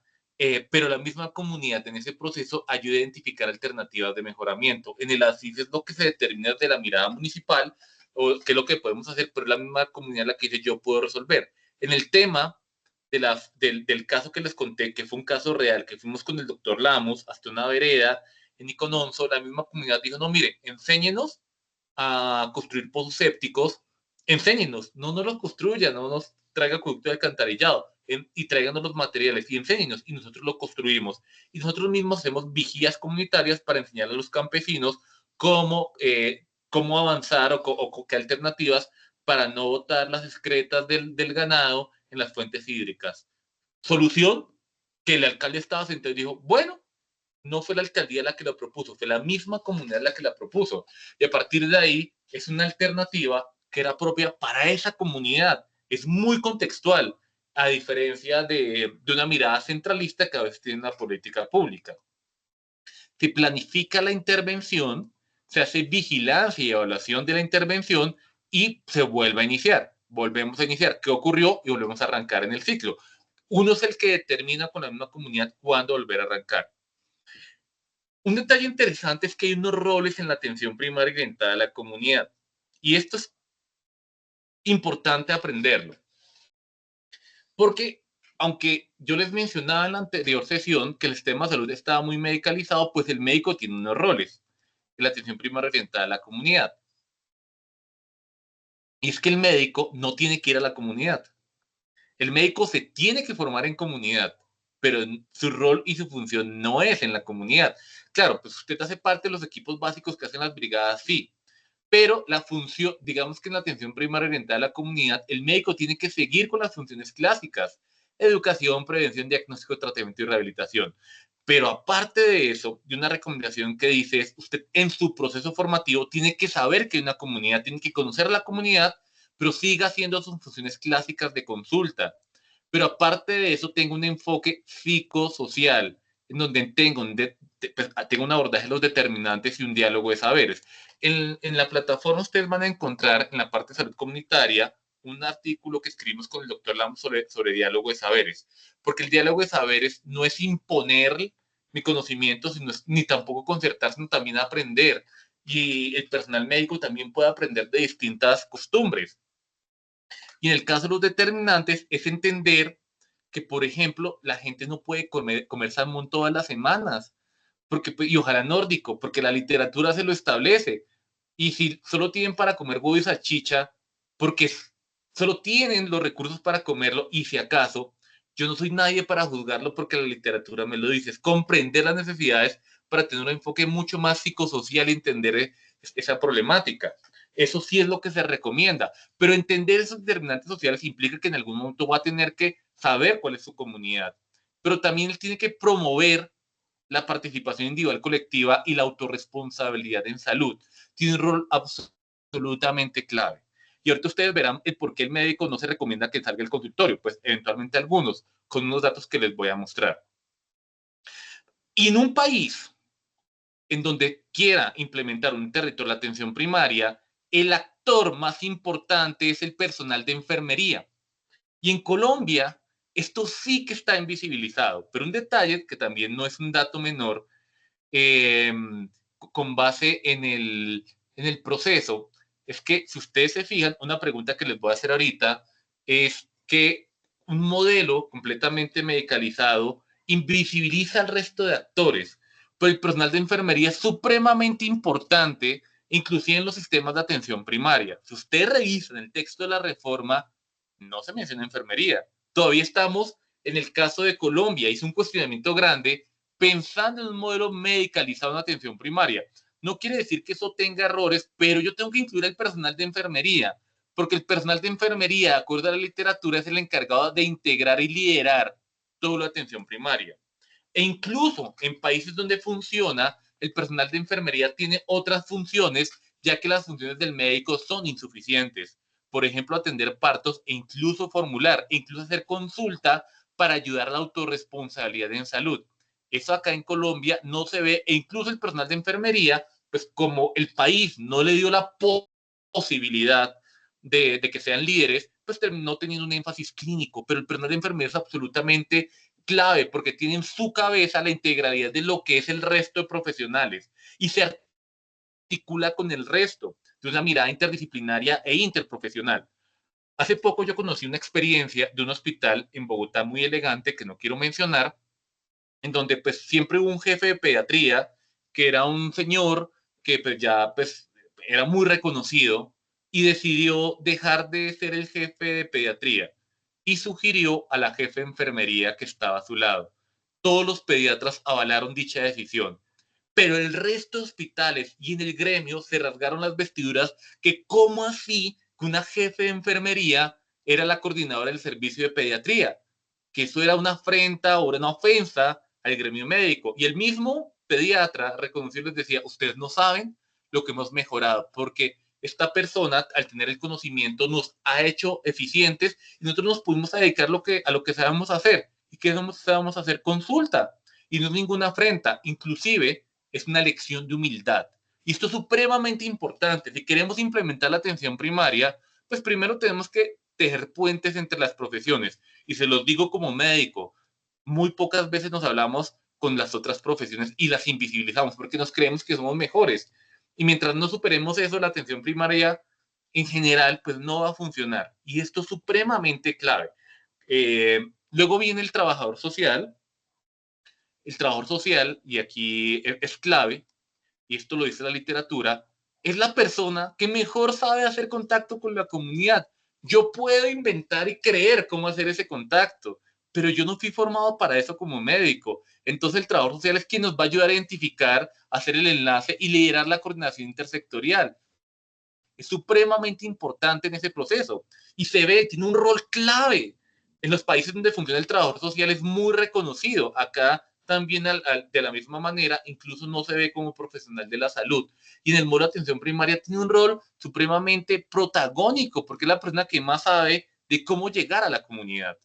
pero la misma comunidad en ese proceso ayuda a identificar alternativas de mejoramiento. En el ASIS es lo que se determina desde la mirada municipal, o qué es lo que podemos hacer, pero es la misma comunidad la que dice yo puedo resolver. En el tema del caso que les conté, que fue un caso real, que fuimos con el doctor Lamos hasta una vereda en Icononso, la misma comunidad dijo, no, mire, enséñenos a construir pozos sépticos, enséñenos, no nos los construyan, no nos traiga producto de alcantarillado y tráiganos los materiales y enséñenos y nosotros lo construimos. Y nosotros mismos hacemos vigías comunitarias para enseñar a los campesinos cómo avanzar o qué alternativas para no botar las excretas del ganado en las fuentes hídricas. Solución, que el alcalde estaba sentado y dijo, bueno, no fue la alcaldía la que lo propuso, fue la misma comunidad la que la propuso. Y a partir de ahí es una alternativa que era propia para esa comunidad. Es muy contextual, a diferencia de una mirada centralista que a veces tiene una política pública. Se planifica la intervención, se hace vigilancia y evaluación de la intervención y se vuelve a iniciar. Volvemos a iniciar. ¿Qué ocurrió? Y volvemos a arrancar en el ciclo. Uno es el que determina con la misma comunidad cuándo volver a arrancar. Un detalle interesante es que hay unos roles en la atención primaria orientada a la comunidad. Y esto es importante aprenderlo. Porque, aunque yo les mencionaba en la anterior sesión que el sistema de salud estaba muy medicalizado, pues el médico tiene unos roles en la atención primaria orientada a la comunidad. Y es que el médico no tiene que ir a la comunidad. El médico se tiene que formar en comunidad, pero su rol y su función no es en la comunidad. Claro, pues usted hace parte de los equipos básicos que hacen las brigadas, sí, pero la función, digamos que en la atención primaria orientada a la comunidad, el médico tiene que seguir con las funciones clásicas, educación, prevención, diagnóstico, tratamiento y rehabilitación. Pero aparte de eso, de una recomendación que dice es, usted en su proceso formativo tiene que saber que hay una comunidad, tiene que conocer a la comunidad, pero siga haciendo sus funciones clásicas de consulta. Pero aparte de eso, tengo un enfoque psicosocial, en donde tengo un abordaje de los determinantes y un diálogo de saberes. En la plataforma ustedes van a encontrar en la parte de salud comunitaria un artículo que escribimos con el doctor Lam sobre diálogo de saberes, porque el diálogo de saberes no es imponer mi conocimiento, ni tampoco concertar, sino también aprender. Y el personal médico también puede aprender de distintas costumbres. Y en el caso de los determinantes es entender que, por ejemplo, la gente no puede comer salmón todas las semanas, y ojalá nórdico, porque la literatura se lo establece. Y si solo tienen para comer huevo y salchicha, porque solo tienen los recursos para comerlo, y si acaso, yo no soy nadie para juzgarlo porque la literatura me lo dice, es comprender las necesidades para tener un enfoque mucho más psicosocial y entender esa problemática. Eso sí es lo que se recomienda, pero entender esos determinantes sociales implica que en algún momento va a tener que saber cuál es su comunidad. pero también él tiene que promover la participación individual colectiva y la autorresponsabilidad en salud. Tiene un rol absolutamente clave. Y ahorita ustedes verán el por qué el médico no se recomienda que salga del consultorio, pues eventualmente algunos, con unos datos que les voy a mostrar. Y en un país en donde quiera implementar un territorio de atención primaria, el actor más importante es el personal de enfermería. Y en Colombia, esto sí que está invisibilizado, pero un detalle que también no es un dato menor, con base en el proceso, es que si ustedes se fijan, una pregunta que les voy a hacer ahorita es que un modelo completamente medicalizado invisibiliza al resto de actores, pero el personal de enfermería es supremamente importante, inclusive en los sistemas de atención primaria. Si ustedes revisan el texto de la reforma, no se menciona enfermería. Todavía estamos en el caso de Colombia, hizo un cuestionamiento grande pensando en un modelo medicalizado en atención primaria. No quiere decir que eso tenga errores, pero yo tengo que incluir al personal de enfermería, porque el personal de enfermería, de acuerdo a la literatura, es el encargado de integrar y liderar toda la atención primaria. E incluso en países donde funciona, el personal de enfermería tiene otras funciones, ya que las funciones del médico son insuficientes. Por ejemplo, atender partos e incluso formular, e incluso hacer consulta para ayudar a la autorresponsabilidad en salud. Eso acá en Colombia no se ve, e incluso el personal de enfermería, pues como el país no le dio la posibilidad de que sean líderes, pues terminó teniendo un énfasis clínico, pero el personal de enfermería es absolutamente clave porque tiene en su cabeza la integralidad de lo que es el resto de profesionales y se articula con el resto de una mirada interdisciplinaria e interprofesional. Hace poco yo conocí una experiencia de un hospital en Bogotá muy elegante que no quiero mencionar, en donde pues siempre hubo un jefe de pediatría que era un señor que pues ya pues era muy reconocido y decidió dejar de ser el jefe de pediatría y sugirió a la jefe de enfermería que estaba a su lado. Todos los pediatras avalaron dicha decisión, pero el resto de hospitales y en el gremio se rasgaron las vestiduras que cómo así que una jefe de enfermería era la coordinadora del servicio de pediatría, que eso era una afrenta o una ofensa al gremio médico. Y el mismo pediatra reconoció y les decía, ustedes no saben lo que hemos mejorado, porque esta persona, al tener el conocimiento, nos ha hecho eficientes y nosotros nos pudimos dedicar a lo que sabemos hacer. ¿Y qué sabemos hacer? Consulta. Y no es ninguna afrenta. Inclusive, es una lección de humildad. Y esto es supremamente importante. Si queremos implementar la atención primaria, pues primero tenemos que tejer puentes entre las profesiones. Y se los digo como médico, muy pocas veces nos hablamos con las otras profesiones y las invisibilizamos porque nos creemos que somos mejores. Y mientras no superemos eso, la atención primaria en general, pues no va a funcionar. Y esto es supremamente clave. Luego viene el trabajador social. El trabajador social, y aquí es clave, y esto lo dice la literatura, es la persona que mejor sabe hacer contacto con la comunidad. Yo puedo inventar y creer cómo hacer ese contacto, pero yo no fui formado para eso como médico. Entonces el trabajador social es quien nos va a ayudar a identificar, hacer el enlace y liderar la coordinación intersectorial. Es supremamente importante en ese proceso y se ve, tiene un rol clave. En los países donde funciona el trabajador social es muy reconocido. Acá también de la misma manera, incluso no se ve como profesional de la salud. Y en el modo de atención primaria tiene un rol supremamente protagónico porque es la persona que más sabe de cómo llegar a la comunidad.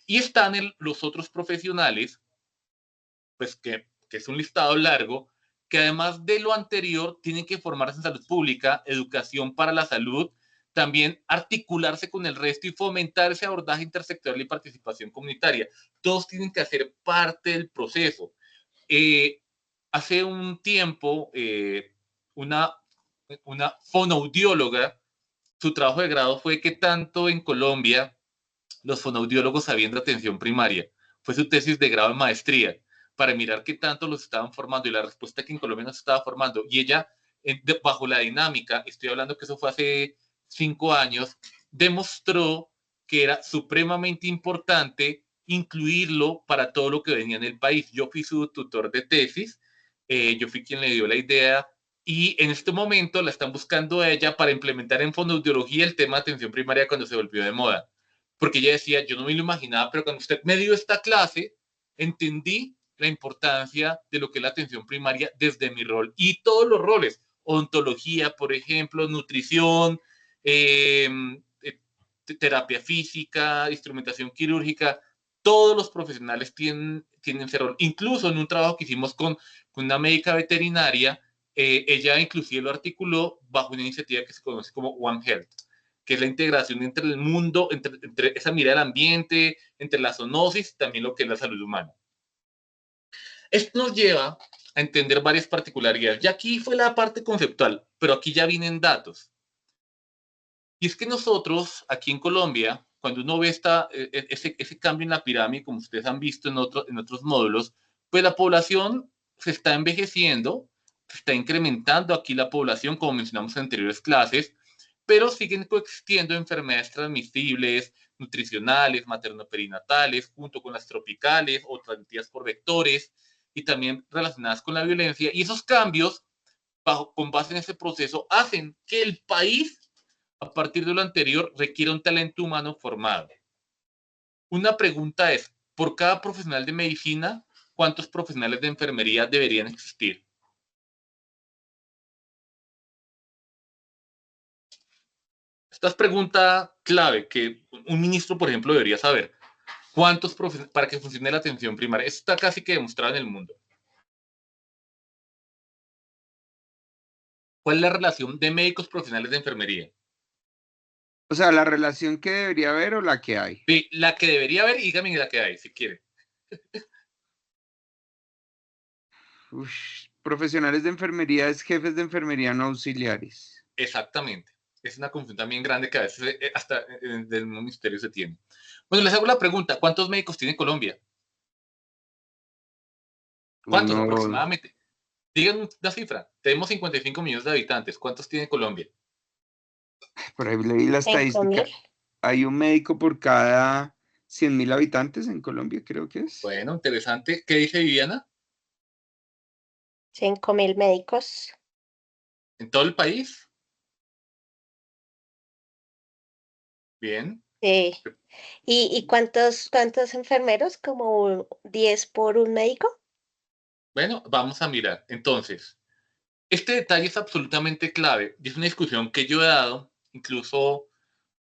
Y están los otros profesionales, pues que es un listado largo, que además de lo anterior tienen que formarse en salud pública, educación para la salud, también articularse con el resto y fomentar ese abordaje intersectorial y participación comunitaria. Todos tienen que hacer parte del proceso. Hace un tiempo, una fonoaudióloga, su trabajo de grado fue que tanto en Colombia los fonoaudiólogos sabían de atención primaria. Fue su tesis de grado en maestría para mirar qué tanto los estaban formando y la respuesta que en Colombia no se estaba formando. Y ella, bajo la dinámica, estoy hablando que eso fue hace 5 años, demostró que era supremamente importante incluirlo para todo lo que venía en el país. Yo fui su tutor de tesis, yo fui quien le dio la idea y en este momento la están buscando a ella para implementar en fonoaudiología el tema de atención primaria cuando se volvió de moda. Porque ella decía, yo no me lo imaginaba, pero cuando usted me dio esta clase, entendí la importancia de lo que es la atención primaria desde mi rol y todos los roles, odontología, por ejemplo, nutrición, terapia física, instrumentación quirúrgica, todos los profesionales tienen ese rol. Incluso en un trabajo que hicimos con una médica veterinaria, ella inclusive lo articuló bajo una iniciativa que se conoce como One Health, que es la integración entre el mundo, entre esa mirada del ambiente, entre la zoonosis, también lo que es la salud humana. Esto nos lleva a entender varias particularidades. Y aquí fue la parte conceptual, pero aquí ya vienen datos. Y es que nosotros, aquí en Colombia, cuando uno ve ese cambio en la pirámide, como ustedes han visto en otros módulos, pues la población se está envejeciendo, se está incrementando aquí la población, como mencionamos en anteriores clases, pero siguen coexistiendo enfermedades transmisibles, nutricionales, materno-perinatales, junto con las tropicales o transmitidas por vectores, y también relacionadas con la violencia. Y esos cambios, con base en ese proceso, hacen que el país, a partir de lo anterior, requiere un talento humano formado. Una pregunta es, por cada profesional de medicina, ¿cuántos profesionales de enfermería deberían existir? Esta es pregunta clave que un ministro, por ejemplo, debería saber. ¿Cuántos profesionales para que funcione la atención primaria? Esto está casi que demostrado en el mundo. ¿Cuál es la relación de médicos profesionales de enfermería? O sea, la relación que debería haber o la que hay. Sí, la que debería haber y dígame la que hay, si quiere. Profesionales de enfermería es jefes de enfermería no auxiliares. Exactamente. Es una confusión también grande que a veces hasta del ministerio se tiene. Bueno, les hago la pregunta, ¿cuántos médicos tiene Colombia? ¿Cuántos aproximadamente? Digan una cifra. Tenemos 55 millones de habitantes. ¿Cuántos tiene Colombia? Por ahí leí la estadística. Hay un médico por cada 100.000 habitantes en Colombia, creo que es. Bueno, interesante. ¿Qué dice Viviana? 5.000 médicos. ¿En todo el país? Bien. Sí. ¿Y cuántos enfermeros? ¿Como 10 por un médico? Bueno, vamos a mirar. Entonces, este detalle es absolutamente clave y es una discusión que yo he dado, incluso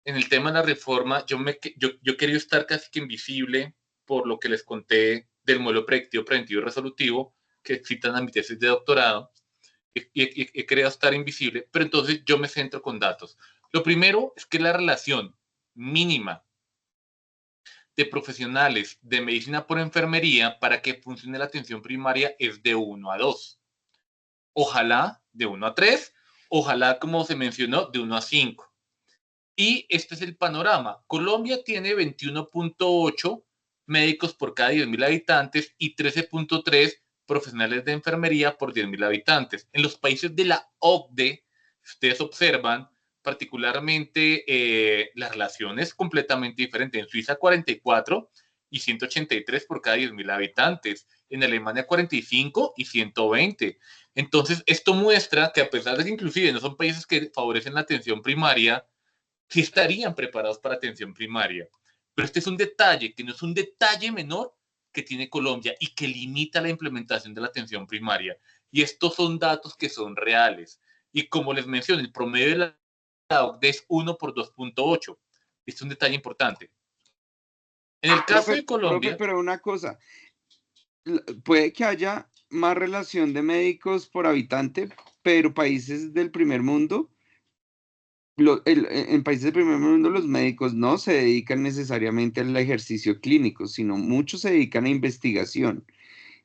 en el tema de la reforma, yo quería estar casi que invisible por lo que les conté del modelo predictivo, preventivo y resolutivo que citan a mi tesis de doctorado. He querido estar invisible, pero entonces yo me centro con datos. Lo primero es que la relación mínima de profesionales de medicina por enfermería para que funcione la atención primaria es de 1 a 2. Ojalá de 1 a 3, ojalá, como se mencionó, de 1 a 5. Y este es el panorama. Colombia tiene 21.8 médicos por cada 10.000 habitantes y 13.3 profesionales de enfermería por 10.000 habitantes. En los países de la OCDE, ustedes observan particularmente la relación es completamente diferente. En Suiza 44 y 183 por cada 10.000 habitantes. En Alemania 45 y 120. Entonces, esto muestra que a pesar de que inclusive no son países que favorecen la atención primaria, sí estarían preparados para atención primaria. Pero este es un detalle, que no es un detalle menor que tiene Colombia y que limita la implementación de la atención primaria. Y estos son datos que son reales. Y como les mencioné, el promedio de la OCDE es 1 por 2.8. Este es un detalle importante. En el caso de Colombia... pero una cosa, puede que haya más relación de médicos por habitante, pero países del primer mundo, en países del primer mundo los médicos no se dedican necesariamente al ejercicio clínico, sino muchos se dedican a investigación.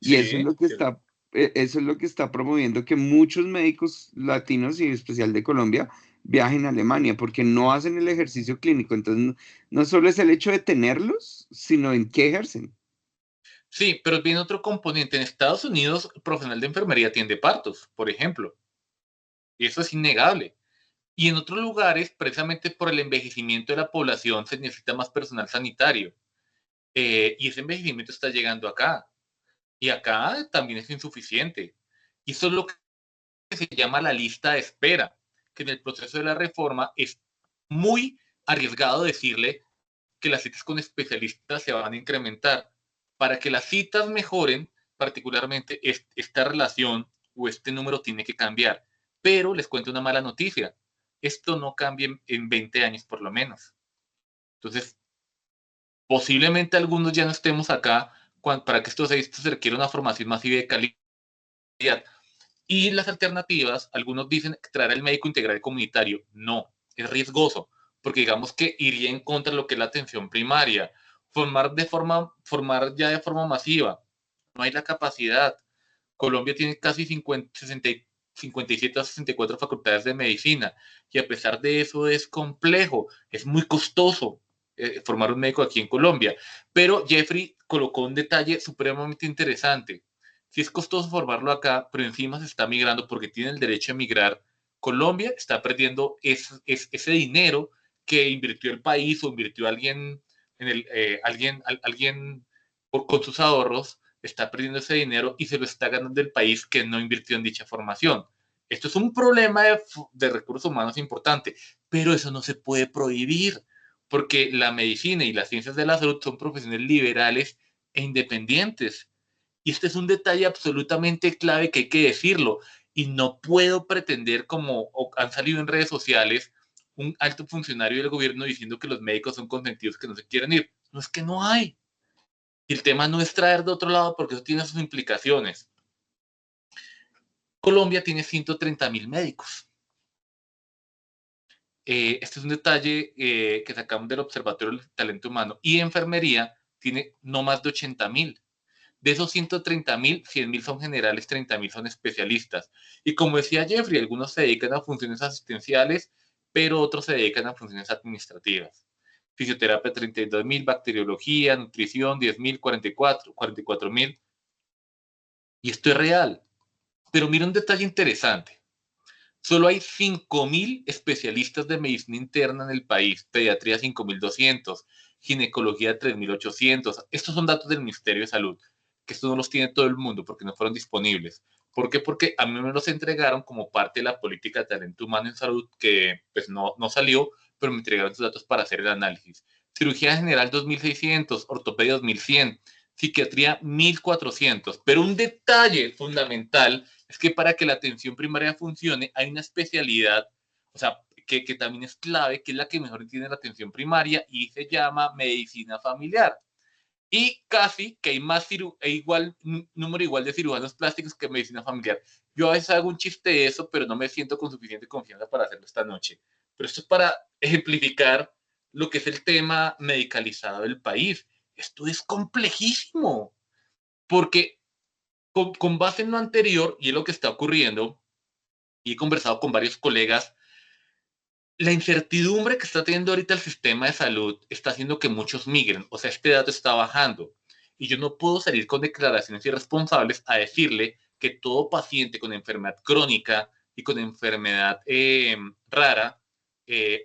Y eso es lo que está, eso es lo que está promoviendo que muchos médicos latinos y en especial de Colombia viajen a Alemania, porque no hacen el ejercicio clínico. Entonces, no solo es el hecho de tenerlos, sino en qué ejercen. Sí, pero viene otro componente. En Estados Unidos, el profesional de enfermería atiende partos, por ejemplo. Y eso es innegable. Y en otros lugares, precisamente por el envejecimiento de la población, se necesita más personal sanitario. Y ese envejecimiento está llegando acá. Y acá también es insuficiente. Y eso es lo que se llama la lista de espera, que en el proceso de la reforma es muy arriesgado decirle que las citas con especialistas se van a incrementar. Para que las citas mejoren, particularmente esta relación o este número tiene que cambiar. Pero les cuento una mala noticia. Esto no cambia en 20 años por lo menos. Entonces, posiblemente algunos ya no estemos acá para que esto se requiere una formación masiva de calidad. Y las alternativas, algunos dicen traer al médico integral comunitario. No, es riesgoso, porque digamos que iría en contra de lo que es la atención primaria. Formar ya de forma masiva. No hay la capacidad. Colombia tiene casi 57 a 64 facultades de medicina y a pesar de eso es complejo, es muy costoso formar un médico aquí en Colombia. Pero Jeffrey colocó un detalle supremamente interesante. Si es costoso formarlo acá, pero encima se está migrando porque tiene el derecho a migrar, Colombia está perdiendo ese dinero que invirtió el país o invirtió alguien, alguien con sus ahorros, está perdiendo ese dinero y se lo está ganando el país que no invirtió en dicha formación. Esto es un problema de recursos humanos importante, pero eso no se puede prohibir, porque la medicina y las ciencias de la salud son profesiones liberales e independientes. Y este es un detalle absolutamente clave que hay que decirlo. Y no puedo pretender, como han salido en redes sociales, un alto funcionario del gobierno diciendo que los médicos son consentidos que no se quieren ir. No es que no hay. Y el tema no es traer de otro lado porque eso tiene sus implicaciones. Colombia tiene 130.000 médicos. Este es un detalle que sacamos del Observatorio del Talento Humano. Y enfermería tiene no más de 80.000. De esos 130.000, 100.000 son generales, 30.000 son especialistas. Y como decía Jeffrey, algunos se dedican a funciones asistenciales, pero otros se dedican a funciones administrativas. Fisioterapia 32.000, bacteriología, nutrición 10.000, 44.000. Y esto es real. Pero mira un detalle interesante. Solo hay 5.000 especialistas de medicina interna en el país, pediatría 5.200, ginecología 3.800. Estos son datos del Ministerio de Salud, que estos no los tiene todo el mundo porque no fueron disponibles. ¿Por qué? Porque a mí me los entregaron como parte de la política de talento humano en salud, que pues no salió, pero me entregaron estos datos para hacer el análisis. Cirugía general 2.600, ortopedia 2.100, psiquiatría 1.400. Pero un detalle fundamental es que para que la atención primaria funcione hay una especialidad, o sea, que también es clave, que es la que mejor entiende la atención primaria y se llama medicina familiar. Y casi que hay más número igual de cirujanos plásticos que medicina familiar. Yo a veces hago un chiste de eso, pero no me siento con suficiente confianza para hacerlo esta noche. Pero esto es para ejemplificar lo que es el tema medicalizado del país. Esto es complejísimo, porque con base en lo anterior y en lo que está ocurriendo, y he conversado con varios colegas, la incertidumbre que está teniendo ahorita el sistema de salud está haciendo que muchos migren. O sea, este dato está bajando. Y yo no puedo salir con declaraciones irresponsables a decirle que todo paciente con enfermedad crónica y con enfermedad rara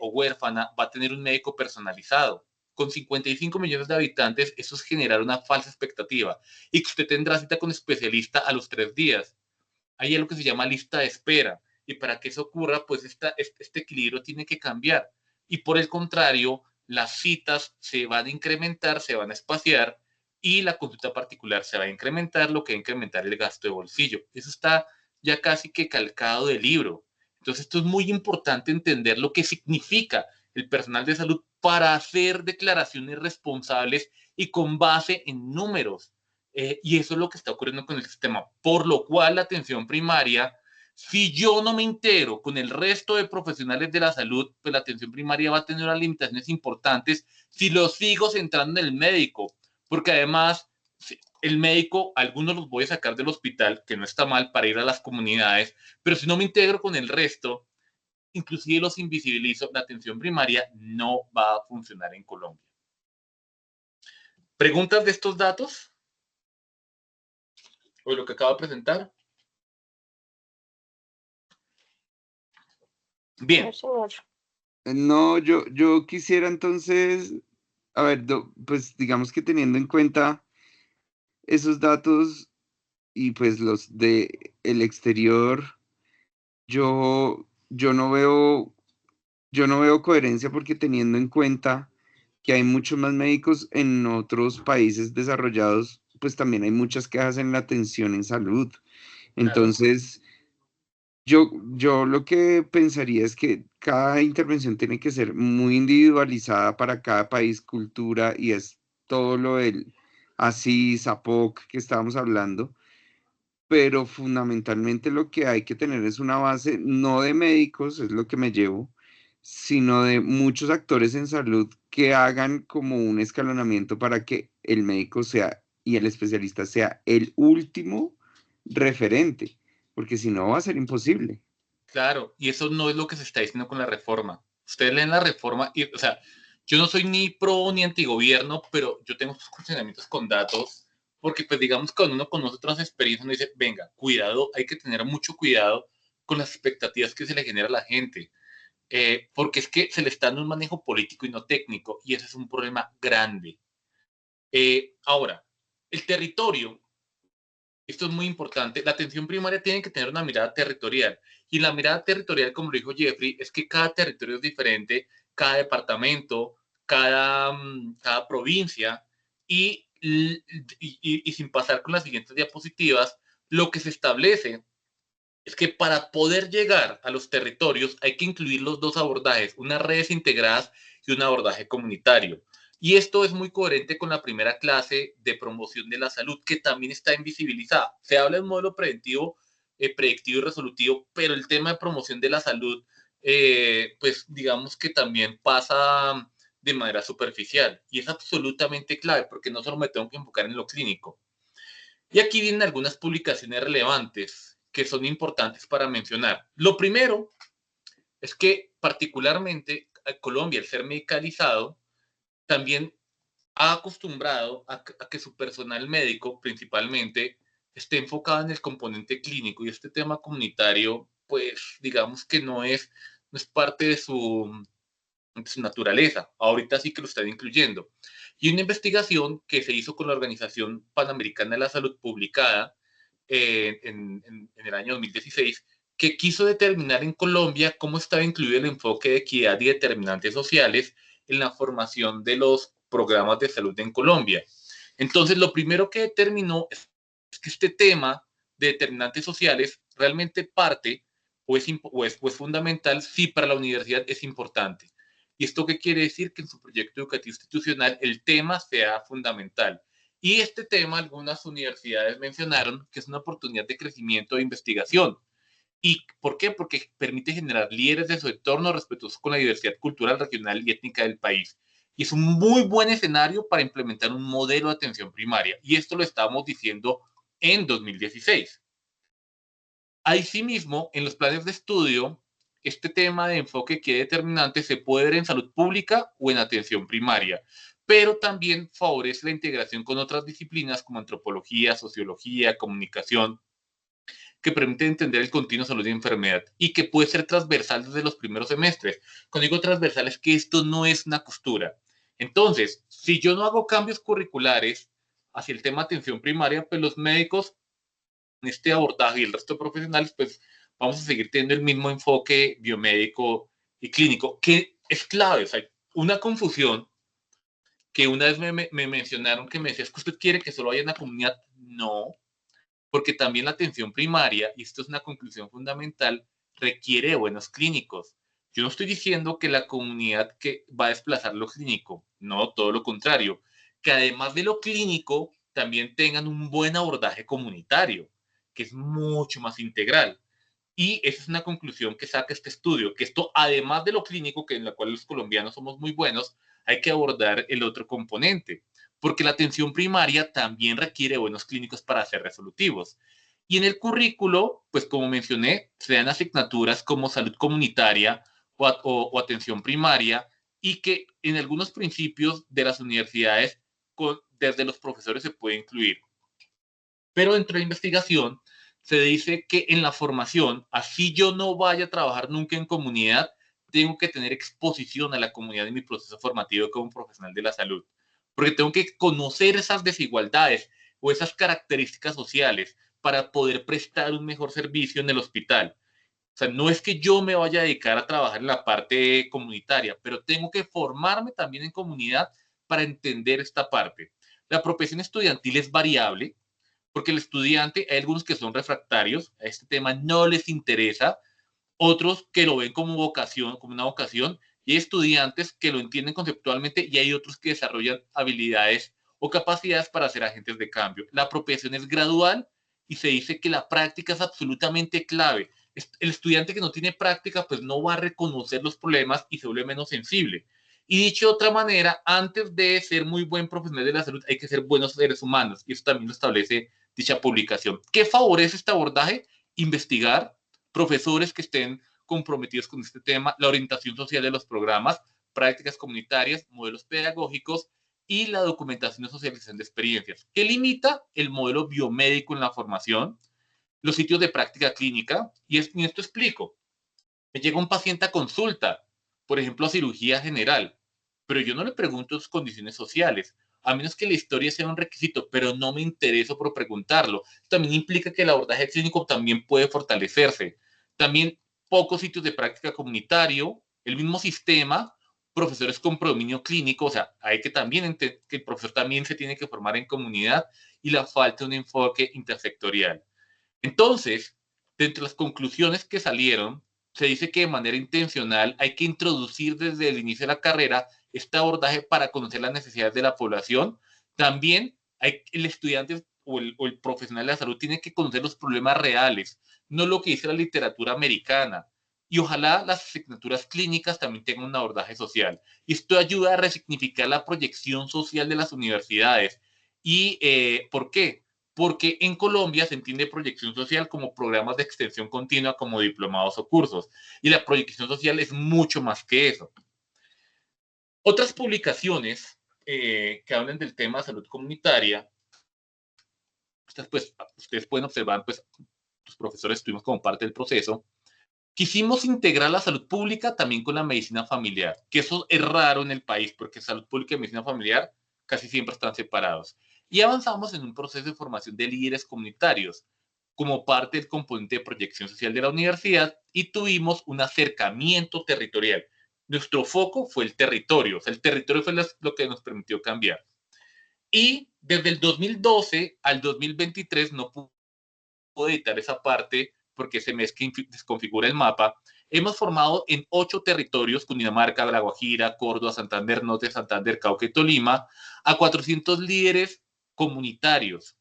o huérfana va a tener un médico personalizado. Con 55 millones de habitantes, eso es generar una falsa expectativa. Y que usted tendrá cita con especialista a los 3 días. Hay algo que se llama lista de espera. Y para que eso ocurra, pues este equilibrio tiene que cambiar. Y por el contrario, las citas se van a incrementar, se van a espaciar y la consulta particular se va a incrementar, lo que va a incrementar el gasto de bolsillo. Eso está ya casi que calcado del libro. Entonces, esto es muy importante entender lo que significa el personal de salud para hacer declaraciones responsables y con base en números. Y eso es lo que está ocurriendo con el sistema, por lo cual la atención primaria, si yo no me integro con el resto de profesionales de la salud, pues la atención primaria va a tener unas limitaciones importantes si lo sigo centrando en el médico, porque además el médico, algunos los voy a sacar del hospital, que no está mal para ir a las comunidades, pero si no me integro con el resto, inclusive los invisibilizo, la atención primaria no va a funcionar en Colombia. ¿Preguntas de estos datos? ¿O de lo que acabo de presentar? Bien. No, yo quisiera entonces, a ver, pues digamos que teniendo en cuenta esos datos y pues los de el exterior, yo no veo coherencia porque teniendo en cuenta que hay muchos más médicos en otros países desarrollados, pues también hay muchas quejas en la atención en salud. Claro. Entonces, yo lo que pensaría es que cada intervención tiene que ser muy individualizada para cada país, cultura, y es todo lo del ASIS, APOC que estábamos hablando, pero fundamentalmente lo que hay que tener es una base no de médicos, es lo que me llevo, sino de muchos actores en salud que hagan como un escalonamiento para que el médico sea y el especialista sea el último referente, porque si no va a ser imposible. Claro, y eso no es lo que se está diciendo con la reforma. Ustedes leen la reforma y, o sea, yo no soy ni pro ni antigobierno, pero yo tengo sus cuestionamientos con datos, porque pues digamos que cuando uno conoce otras experiencias, uno dice, venga, cuidado, hay que tener mucho cuidado con las expectativas que se le genera a la gente, porque es que se le está dando un manejo político y no técnico, y ese es un problema grande. Ahora, el territorio, esto es muy importante. La atención primaria tiene que tener una mirada territorial. Y la mirada territorial, como lo dijo Jeffrey, es que cada territorio es diferente, cada departamento, cada provincia. Y sin pasar con las siguientes diapositivas, lo que se establece es que para poder llegar a los territorios hay que incluir los dos abordajes, unas redes integradas y un abordaje comunitario. Y esto es muy coherente con la primera clase de promoción de la salud, que también está invisibilizada. Se habla de un modelo preventivo, predictivo y resolutivo, pero el tema de promoción de la salud, pues digamos que también pasa de manera superficial. Y es absolutamente clave, porque no solo me tengo que enfocar en lo clínico. Y aquí vienen algunas publicaciones relevantes que son importantes para mencionar. Lo primero es que particularmente Colombia, al ser medicalizado, también ha acostumbrado a que su personal médico principalmente esté enfocado en el componente clínico y este tema comunitario, pues digamos que no es parte de su naturaleza. Ahorita sí que lo están incluyendo. Y una investigación que se hizo con la Organización Panamericana de la Salud publicada en el año 2016, que quiso determinar en Colombia cómo estaba incluido el enfoque de equidad y determinantes sociales en la formación de los programas de salud en Colombia. Entonces, lo primero que determinó es que este tema de determinantes sociales realmente parte o es fundamental si para la universidad es importante. ¿Y esto qué quiere decir? Que en su proyecto educativo institucional el tema sea fundamental. Y este tema algunas universidades mencionaron que es una oportunidad de crecimiento e investigación. ¿Y por qué? Porque permite generar líderes de su entorno respetuosos con la diversidad cultural, regional y étnica del país. Y es un muy buen escenario para implementar un modelo de atención primaria. Y esto lo estábamos diciendo en 2016. Asimismo, en los planes de estudio, este tema de enfoque que es determinante se puede ver en salud pública o en atención primaria, pero también favorece la integración con otras disciplinas como antropología, sociología, comunicación, que permite entender el continuo salud y enfermedad y que puede ser transversal desde los primeros semestres. Cuando digo transversal es que esto no es una costura. Entonces, si yo no hago cambios curriculares hacia el tema de atención primaria, pues los médicos en este abordaje y el resto de profesionales, pues vamos a seguir teniendo el mismo enfoque biomédico y clínico, que es clave. O sea, una confusión que una vez me mencionaron que me decía, es que usted quiere que solo haya una comunidad. No, porque también la atención primaria, y esto es una conclusión fundamental, requiere de buenos clínicos. Yo no estoy diciendo que la comunidad que va a desplazar lo clínico, no, todo lo contrario, que además de lo clínico, también tengan un buen abordaje comunitario, que es mucho más integral. Y esa es una conclusión que saca este estudio, que esto, además de lo clínico, que en la cual los colombianos somos muy buenos, hay que abordar el otro componente, porque la atención primaria también requiere buenos clínicos para ser resolutivos. Y en el currículo, pues como mencioné, se dan asignaturas como salud comunitaria o atención primaria, y que en algunos principios de las universidades, desde los profesores se puede incluir. Pero dentro de la investigación se dice que en la formación, así yo no vaya a trabajar nunca en comunidad, tengo que tener exposición a la comunidad en mi proceso formativo como profesional de la salud, porque tengo que conocer esas desigualdades o esas características sociales para poder prestar un mejor servicio en el hospital. O sea, no es que yo me vaya a dedicar a trabajar en la parte comunitaria, pero tengo que formarme también en comunidad para entender esta parte. La apropiación estudiantil es variable, porque el estudiante, hay algunos que son refractarios, a este tema no les interesa, otros que lo ven como vocación, como una vocación, y hay estudiantes que lo entienden conceptualmente y hay otros que desarrollan habilidades o capacidades para ser agentes de cambio. La apropiación es gradual y se dice que la práctica es absolutamente clave. El estudiante que no tiene práctica pues no va a reconocer los problemas y se vuelve menos sensible. Y dicho de otra manera, antes de ser muy buen profesional de la salud hay que ser buenos seres humanos y eso también lo establece dicha publicación. ¿Qué favorece este abordaje? Investigar, profesores que estén comprometidos con este tema, la orientación social de los programas, prácticas comunitarias, modelos pedagógicos y la documentación y socialización de experiencias. ¿Qué limita? El modelo biomédico en la formación, los sitios de práctica clínica, y esto explico. Me llega un paciente a consulta, por ejemplo, a cirugía general, pero yo no le pregunto sus condiciones sociales, a menos que la historia sea un requisito, pero no me intereso por preguntarlo. También implica que el abordaje clínico también puede fortalecerse. También pocos sitios de práctica comunitario, el mismo sistema, profesores con predominio clínico, o sea, hay que también que el profesor también se tiene que formar en comunidad y la falta de un enfoque intersectorial. Entonces, dentro de las conclusiones que salieron, se dice que de manera intencional hay que introducir desde el inicio de la carrera este abordaje para conocer las necesidades de la población. También el estudiante o el profesional de la salud tiene que conocer los problemas reales, no lo que dice la literatura americana. Y ojalá las asignaturas clínicas también tengan un abordaje social. Y esto ayuda a resignificar la proyección social de las universidades. ¿Y por qué? Porque en Colombia se entiende proyección social como programas de extensión continua como diplomados o cursos, y la proyección social es mucho más que eso. Otras publicaciones que hablan del tema de salud comunitaria, estas pues ustedes pueden observar, pues los profesores estuvimos como parte del proceso, quisimos integrar la salud pública también con la medicina familiar, que eso es raro en el país, porque salud pública y medicina familiar casi siempre están separados. Y avanzamos en un proceso de formación de líderes comunitarios, como parte del componente de proyección social de la universidad, y tuvimos un acercamiento territorial. Nuestro foco fue el territorio, o sea, el territorio fue lo que nos permitió cambiar. Y desde el 2012 al 2023 no pude editar esa parte porque se me desconfigura el mapa. Hemos formado en 8 territorios, Cundinamarca, La Guajira, Córdoba, Santander, Norte, Santander, Cauca y Tolima, a 400 líderes comunitarios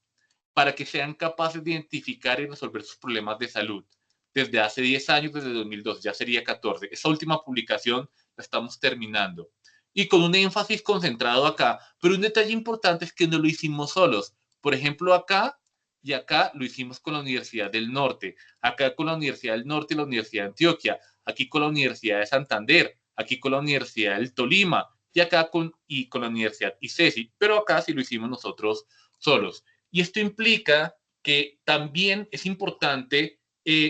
para que sean capaces de identificar y resolver sus problemas de salud. Desde hace 10 años, desde 2002, ya sería 14. Esa última publicación la estamos terminando. Y con un énfasis concentrado acá. Pero un detalle importante es que no lo hicimos solos. Por ejemplo, acá y acá lo hicimos con la Universidad del Norte, acá con la Universidad del Norte y la Universidad de Antioquia, aquí con la Universidad de Santander, aquí con la Universidad del Tolima y acá con la Universidad ICESI, pero acá sí lo hicimos nosotros solos. Y esto implica que también es importante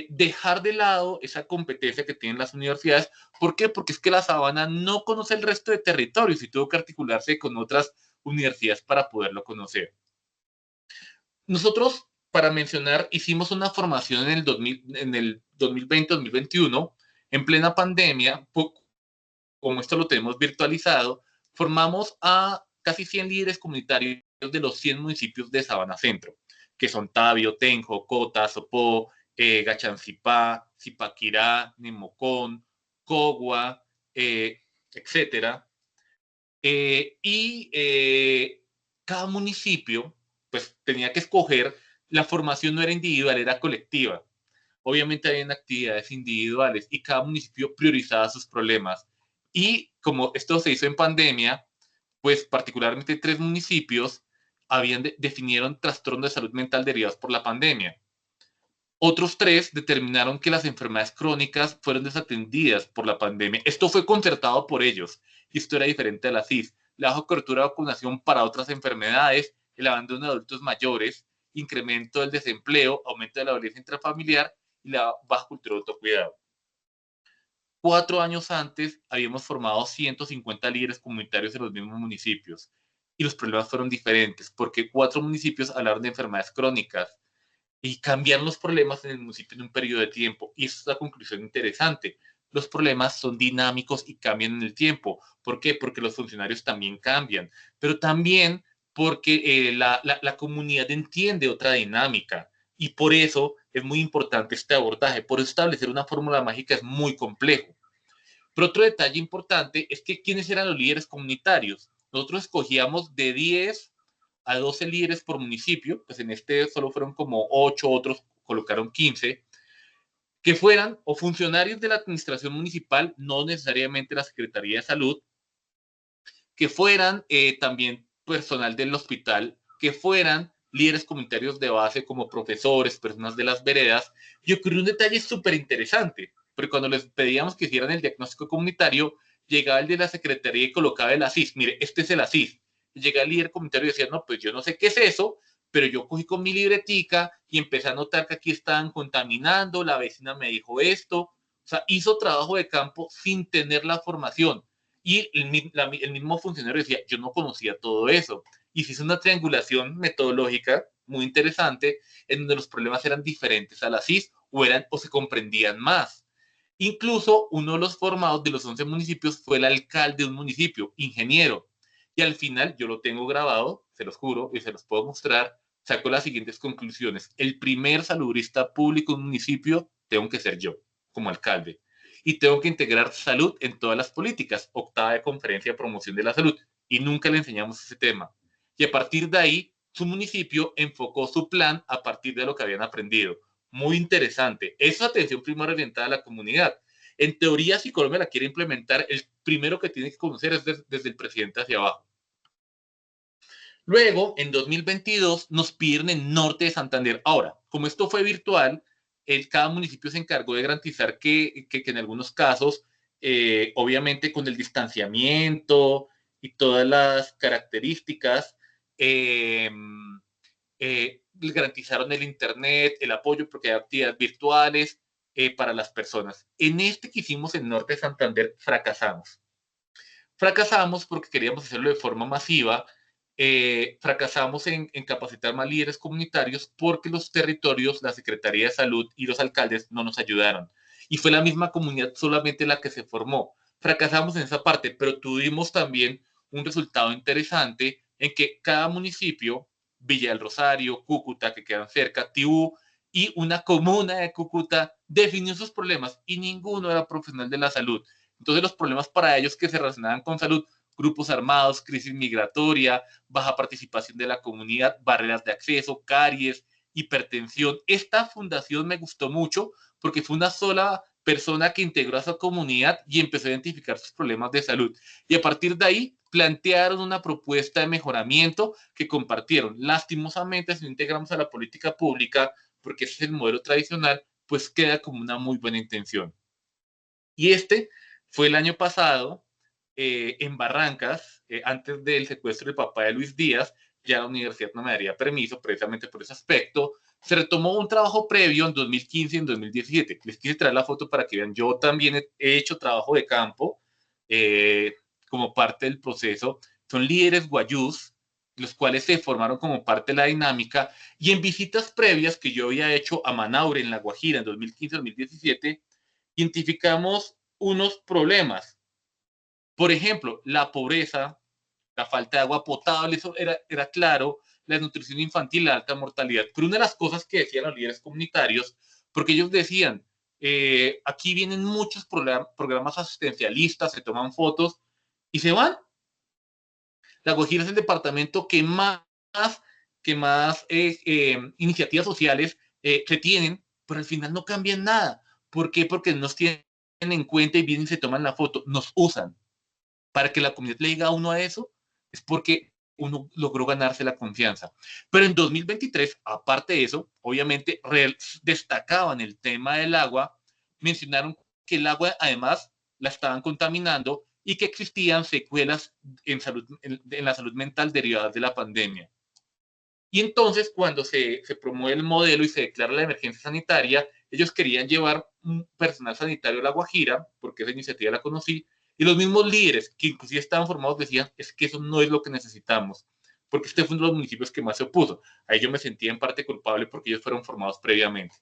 dejar de lado esa competencia que tienen las universidades. ¿Por qué? Porque es que la Sabana no conoce el resto de territorios y tuvo que articularse con otras universidades para poderlo conocer. Nosotros, para mencionar, hicimos una formación en el 2020-2021, en plena pandemia, como esto lo tenemos virtualizado, formamos a casi 100 líderes comunitarios de los 100 municipios de Sabana Centro, que son Tabio, Tenjo, Cota, Sopó, Gachancipá, Zipaquirá, Nemocón, Cogua, etcétera. Cada municipio pues tenía que escoger, la formación no era individual, era colectiva. Obviamente habían actividades individuales y cada municipio priorizaba sus problemas. Y como esto se hizo en pandemia, pues particularmente 3 municipios definieron trastornos de salud mental derivados por la pandemia. Otros 3 determinaron que las enfermedades crónicas fueron desatendidas por la pandemia. Esto fue concertado por ellos. Y esto era diferente a la CIS. La baja cobertura de vacunación para otras enfermedades, el abandono de adultos mayores, incremento del desempleo, aumento de la violencia intrafamiliar y la baja cultura de autocuidado. 4 años antes habíamos formado 150 líderes comunitarios en los mismos municipios. Y los problemas fueron diferentes porque 4 municipios hablaron de enfermedades crónicas, y cambiar los problemas en el municipio en un periodo de tiempo. Y esa es la conclusión interesante. Los problemas son dinámicos y cambian en el tiempo. ¿Por qué? Porque los funcionarios también cambian, pero también porque la comunidad entiende otra dinámica. Y por eso es muy importante este abordaje. Por eso establecer una fórmula mágica es muy complejo. Pero otro detalle importante es que ¿quiénes eran los líderes comunitarios? Nosotros escogíamos de 10 a 12 líderes por municipio, pues en este solo fueron como 8, otros colocaron 15, que fueran o funcionarios de la administración municipal, no necesariamente la Secretaría de Salud, que fueran también personal del hospital, que fueran líderes comunitarios de base como profesores, personas de las veredas, y ocurrió un detalle súper interesante, porque cuando les pedíamos que hicieran el diagnóstico comunitario, llegaba el de la secretaría y colocaba el ASIS, mire, este es el ASIS, y llegaba el líder comunitario y decía, no, pues yo no sé qué es eso, pero yo cogí con mi libretica y empecé a notar que aquí estaban contaminando, la vecina me dijo esto, o sea, hizo trabajo de campo sin tener la formación. Y el mismo funcionario decía, yo no conocía todo eso. Y se hizo una triangulación metodológica muy interesante en donde los problemas eran diferentes a la CIS o se comprendían más. Incluso uno de los formados de los 11 municipios fue el alcalde de un municipio, ingeniero. Y al final, yo lo tengo grabado, se los juro y se los puedo mostrar, saco las siguientes conclusiones. El primer salubrista público de un municipio tengo que ser yo, como alcalde. Y tengo que integrar salud en todas las políticas, octava de conferencia de promoción de la salud. Y nunca le enseñamos ese tema. Y a partir de ahí, su municipio enfocó su plan a partir de lo que habían aprendido. Muy interesante. Esa atención primaria orientada a la comunidad. En teoría, si Colombia la quiere implementar, el primero que tiene que conocer es desde el presidente hacia abajo. Luego, en 2022, nos pidieron en Norte de Santander. Ahora, como esto fue virtual, cada municipio se encargó de garantizar que en algunos casos, obviamente con el distanciamiento y todas las características, garantizaron el Internet, el apoyo, porque hay actividades virtuales para las personas. En este que hicimos en Norte de Santander, fracasamos. Fracasamos porque queríamos hacerlo de forma masiva, fracasamos en capacitar más líderes comunitarios porque los territorios, la Secretaría de Salud y los alcaldes no nos ayudaron. Y fue la misma comunidad solamente la que se formó. Fracasamos en esa parte, pero tuvimos también un resultado interesante en que cada municipio, Villa del Rosario, Cúcuta, que quedan cerca, Tibú y una comuna de Cúcuta, definió sus problemas y ninguno era profesional de la salud. Entonces los problemas para ellos que se relacionaban con salud, grupos armados, crisis migratoria, baja participación de la comunidad, barreras de acceso, caries, hipertensión. Esta fundación me gustó mucho porque fue una sola persona que integró a su comunidad y empezó a identificar sus problemas de salud. Y a partir de ahí plantearon una propuesta de mejoramiento que compartieron. Lastimosamente, si no integramos a la política pública, porque ese es el modelo tradicional, pues queda como una muy buena intención. Y este fue el año pasado en Barrancas, antes del secuestro del papá de Luis Díaz, ya la universidad no me daría permiso precisamente por ese aspecto. Se retomó un trabajo previo en 2015 y en 2017. Les quise traer la foto para que vean, yo también he hecho trabajo de campo como parte del proceso. Son líderes guayús, los cuales se formaron como parte de la dinámica, y en visitas previas que yo había hecho a Manaure, en La Guajira, en 2015-2017, identificamos unos problemas. Por ejemplo, la pobreza, la falta de agua potable, eso era claro, la nutrición infantil, la alta mortalidad. Pero una de las cosas que decían los líderes comunitarios, porque ellos decían, aquí vienen muchos programas asistencialistas, se toman fotos y se van. La Guajira es el departamento que más iniciativas sociales se tienen, pero al final no cambian nada. ¿Por qué? Porque nos tienen en cuenta y vienen y se toman la foto, nos usan. Para que la comunidad le diga a uno a eso, es porque uno logró ganarse la confianza. Pero en 2023, aparte de eso, obviamente destacaban el tema del agua, mencionaron que el agua además la estaban contaminando y que existían secuelas en la salud mental derivadas de la pandemia. Y entonces, cuando se promueve el modelo y se declara la emergencia sanitaria, ellos querían llevar un personal sanitario a La Guajira, porque esa iniciativa la conocí, y los mismos líderes, que inclusive estaban formados, decían, es que eso no es lo que necesitamos. porque este fue uno de los municipios que más se opuso. Ahí yo me sentía en parte culpable porque ellos fueron formados previamente.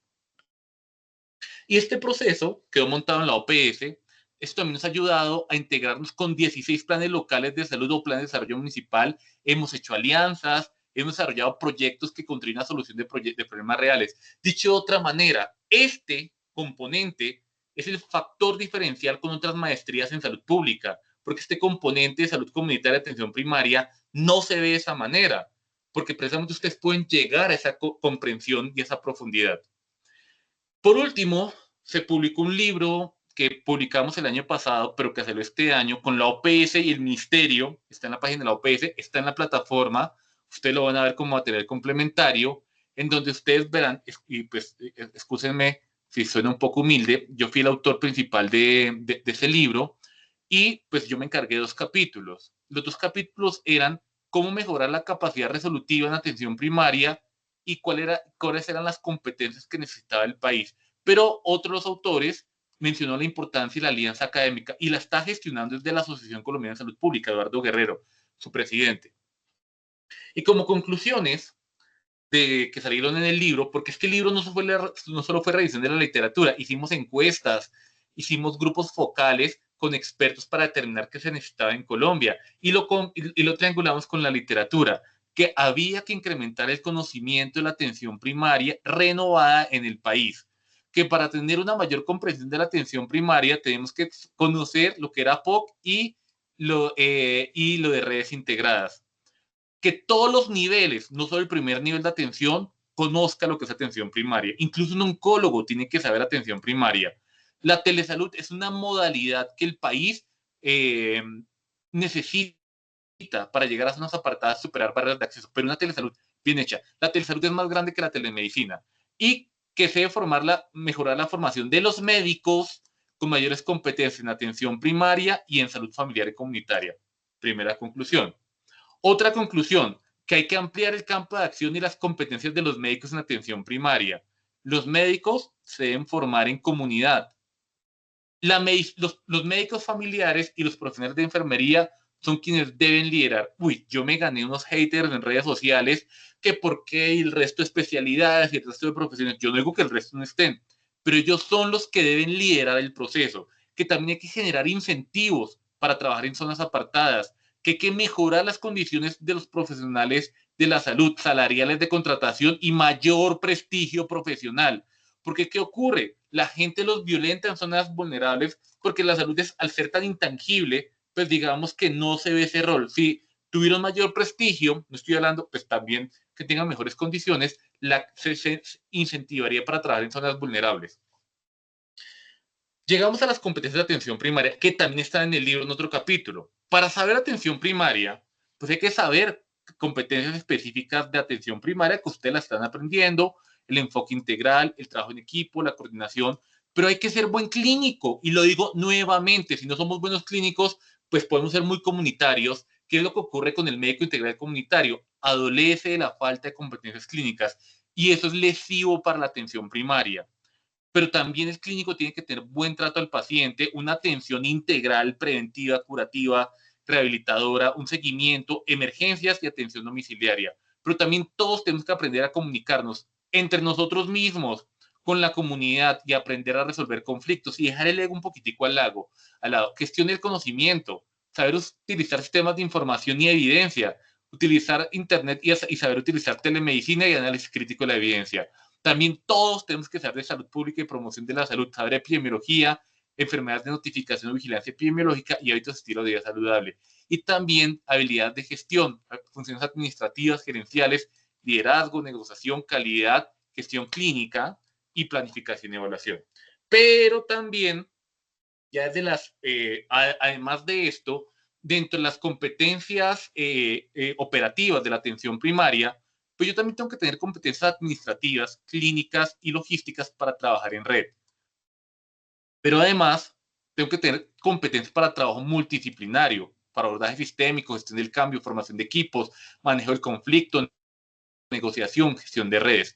Y este proceso quedó montado en la OPS. Esto también nos ha ayudado a integrarnos con 16 planes locales de salud o planes de desarrollo municipal. Hemos hecho alianzas, hemos desarrollado proyectos que contribuyen a la solución de problemas reales. Dicho de otra manera, este componente es el factor diferencial con otras maestrías en salud pública, porque este componente de salud comunitaria de atención primaria no se ve de esa manera, porque precisamente ustedes pueden llegar a esa comprensión y esa profundidad. Por último, se publicó un libro que publicamos el año pasado, pero que salió este año con la OPS y el Ministerio. Está en la página de la OPS, está en la plataforma. Ustedes lo van a ver como material complementario, en donde ustedes verán, y pues excúsenme si suena un poco humilde, yo fui el autor principal de ese libro y pues yo me encargué de 2 capítulos. Los 2 capítulos eran cómo mejorar la capacidad resolutiva en atención primaria y cuáles eran las competencias que necesitaba el país. Pero otro de los autores mencionó la importancia y la alianza académica y la está gestionando desde la Asociación Colombiana de Salud Pública, Eduardo Guerrero, su presidente. Y como conclusiones que salieron en el libro, porque es que el libro no solo fue revisión de la literatura, hicimos encuestas, hicimos grupos focales con expertos para determinar qué se necesitaba en Colombia y lo triangulamos con la literatura, que había que incrementar el conocimiento de la atención primaria renovada en el país, que para tener una mayor comprensión de la atención primaria tenemos que conocer lo que era POC y lo de redes integradas. Que todos los niveles, no solo el primer nivel de atención, conozca lo que es atención primaria. Incluso un oncólogo tiene que saber atención primaria. La telesalud es una modalidad que el país necesita para llegar a zonas apartadas, superar barreras de acceso, pero una telesalud bien hecha. La telesalud es más grande que la telemedicina y que se debe mejorar la formación de los médicos con mayores competencias en atención primaria y en salud familiar y comunitaria. Primera conclusión. Otra conclusión, que hay que ampliar el campo de acción y las competencias de los médicos en atención primaria. Los médicos se deben formar en comunidad. Los médicos familiares y los profesionales de enfermería son quienes deben liderar. Uy, yo me gané unos haters en redes sociales que por qué el resto de especialidades y el resto de profesiones. Yo no digo que el resto no estén, pero ellos son los que deben liderar el proceso, que también hay que generar incentivos para trabajar en zonas apartadas, que hay que mejorar las condiciones de los profesionales de la salud, salariales de contratación y mayor prestigio profesional. Porque ¿qué ocurre? La gente los violenta en zonas vulnerables porque la salud es, al ser tan intangible, pues digamos que no se ve ese rol. Si tuvieron mayor prestigio, no estoy hablando, pues también que tengan mejores condiciones, se incentivaría para trabajar en zonas vulnerables. Llegamos a las competencias de atención primaria, que también están en el libro en otro capítulo. Para saber atención primaria, pues hay que saber competencias específicas de atención primaria que ustedes la están aprendiendo, el enfoque integral, el trabajo en equipo, la coordinación, pero hay que ser buen clínico. Y lo digo nuevamente, si no somos buenos clínicos, pues podemos ser muy comunitarios. ¿Qué es lo que ocurre con el médico integral comunitario? Adolece de la falta de competencias clínicas y eso es lesivo para la atención primaria. Pero también el clínico tiene que tener buen trato al paciente, una atención integral, preventiva, curativa, rehabilitadora, un seguimiento, emergencias y atención domiciliaria. Pero también todos tenemos que aprender a comunicarnos entre nosotros mismos, con la comunidad y aprender a resolver conflictos y dejar el ego un poquitico al lado. Gestión del conocimiento, saber utilizar sistemas de información y evidencia, utilizar internet y saber utilizar telemedicina y análisis crítico de la evidencia. También todos tenemos que saber de salud pública y promoción de la salud, saber epidemiología, enfermedades de notificación o vigilancia epidemiológica y hábitos de estilo de vida saludable. Y también habilidades de gestión, funciones administrativas, gerenciales, liderazgo, negociación, calidad, gestión clínica y planificación y evaluación. Pero también, ya además de esto, dentro de las competencias operativas de la atención primaria, pues yo también tengo que tener competencias administrativas, clínicas y logísticas para trabajar en red. Pero además, tengo que tener competencias para trabajo multidisciplinario, para abordaje sistémico, gestión del cambio, formación de equipos, manejo del conflicto, negociación, gestión de redes.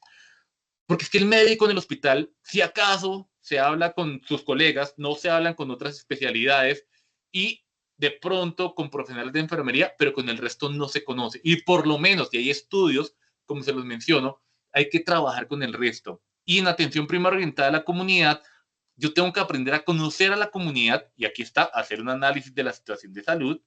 Porque es que el médico en el hospital, si acaso se habla con sus colegas, no se hablan con otras especialidades y de pronto con profesionales de enfermería, pero con el resto no se conoce. Y por lo menos, y hay estudios, como se los menciono, hay que trabajar con el resto. Y en atención primaria orientada a la comunidad, yo tengo que aprender a conocer a la comunidad, y aquí está, hacer un análisis de la situación de salud.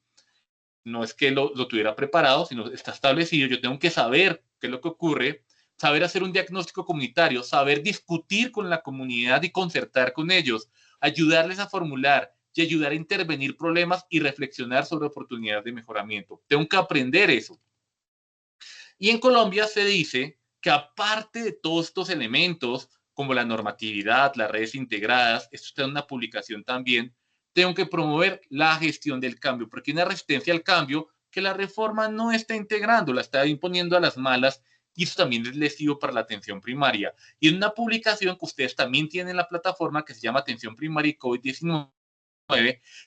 No es que lo tuviera preparado, sino está establecido. Yo tengo que saber qué es lo que ocurre, saber hacer un diagnóstico comunitario, saber discutir con la comunidad y concertar con ellos, ayudarles a formular y ayudar a intervenir problemas y reflexionar sobre oportunidades de mejoramiento. Tengo que aprender eso. Y en Colombia se dice que aparte de todos estos elementos, como la normatividad, las redes integradas, esto está en una publicación también, tengo que promover la gestión del cambio, porque hay una resistencia al cambio que la reforma no está integrando, la está imponiendo a las malas, y eso también es lesivo para la atención primaria. Y en una publicación que ustedes también tienen en la plataforma, que se llama Atención Primaria y COVID-19,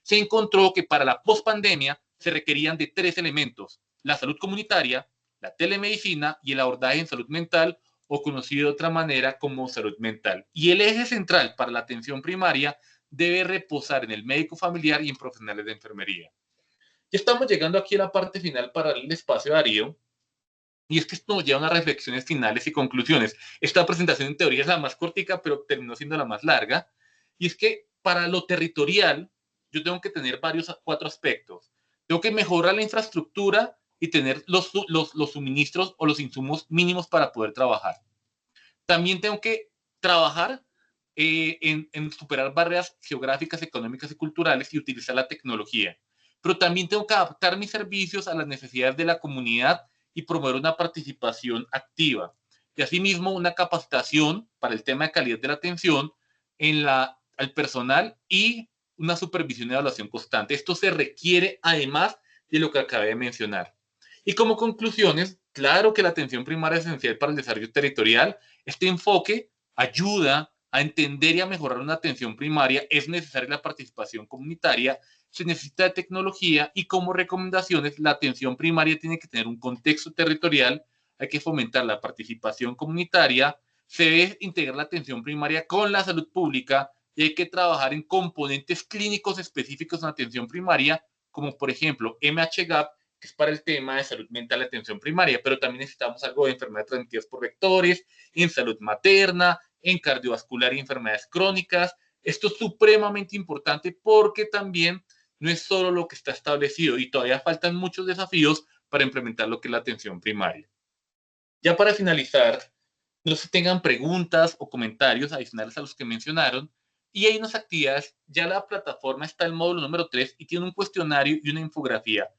se encontró que para la pospandemia se requerían de 3 elementos: la salud comunitaria, la telemedicina y el abordaje en salud mental, o conocido de otra manera como salud mental. Y el eje central para la atención primaria debe reposar en el médico familiar y en profesionales de enfermería. Ya estamos llegando aquí a la parte final para el espacio de Darío, y es que esto nos lleva a unas reflexiones finales y conclusiones. Esta presentación en teoría es la más cortica, pero terminó siendo la más larga, y es que para lo territorial yo tengo que tener 4 aspectos. Tengo que mejorar la infraestructura y tener los suministros o los insumos mínimos para poder trabajar. También tengo que trabajar en superar barreras geográficas, económicas y culturales y utilizar la tecnología. Pero también tengo que adaptar mis servicios a las necesidades de la comunidad y promover una participación activa. Y asimismo, una capacitación para el tema de calidad de la atención al personal y una supervisión y evaluación constante. Esto se requiere además de lo que acabé de mencionar. Y como conclusiones, claro que la atención primaria es esencial para el desarrollo territorial. Este enfoque ayuda a entender y a mejorar una atención primaria. Es necesaria la participación comunitaria, se necesita de tecnología, y como recomendaciones, la atención primaria tiene que tener un contexto territorial, hay que fomentar la participación comunitaria, se debe integrar la atención primaria con la salud pública, y hay que trabajar en componentes clínicos específicos en atención primaria, como por ejemplo MHGAP, que es para el tema de salud mental y atención primaria, pero también necesitamos algo de enfermedades transmitidas por vectores, en salud materna, en cardiovascular y enfermedades crónicas. Esto es supremamente importante porque también no es solo lo que está establecido, y todavía faltan muchos desafíos para implementar lo que es la atención primaria. Ya para finalizar, no sé si tengan preguntas o comentarios adicionales a los que mencionaron, y hay unas actividades. Ya la plataforma está en el módulo número 3 y tiene un cuestionario y una infografía.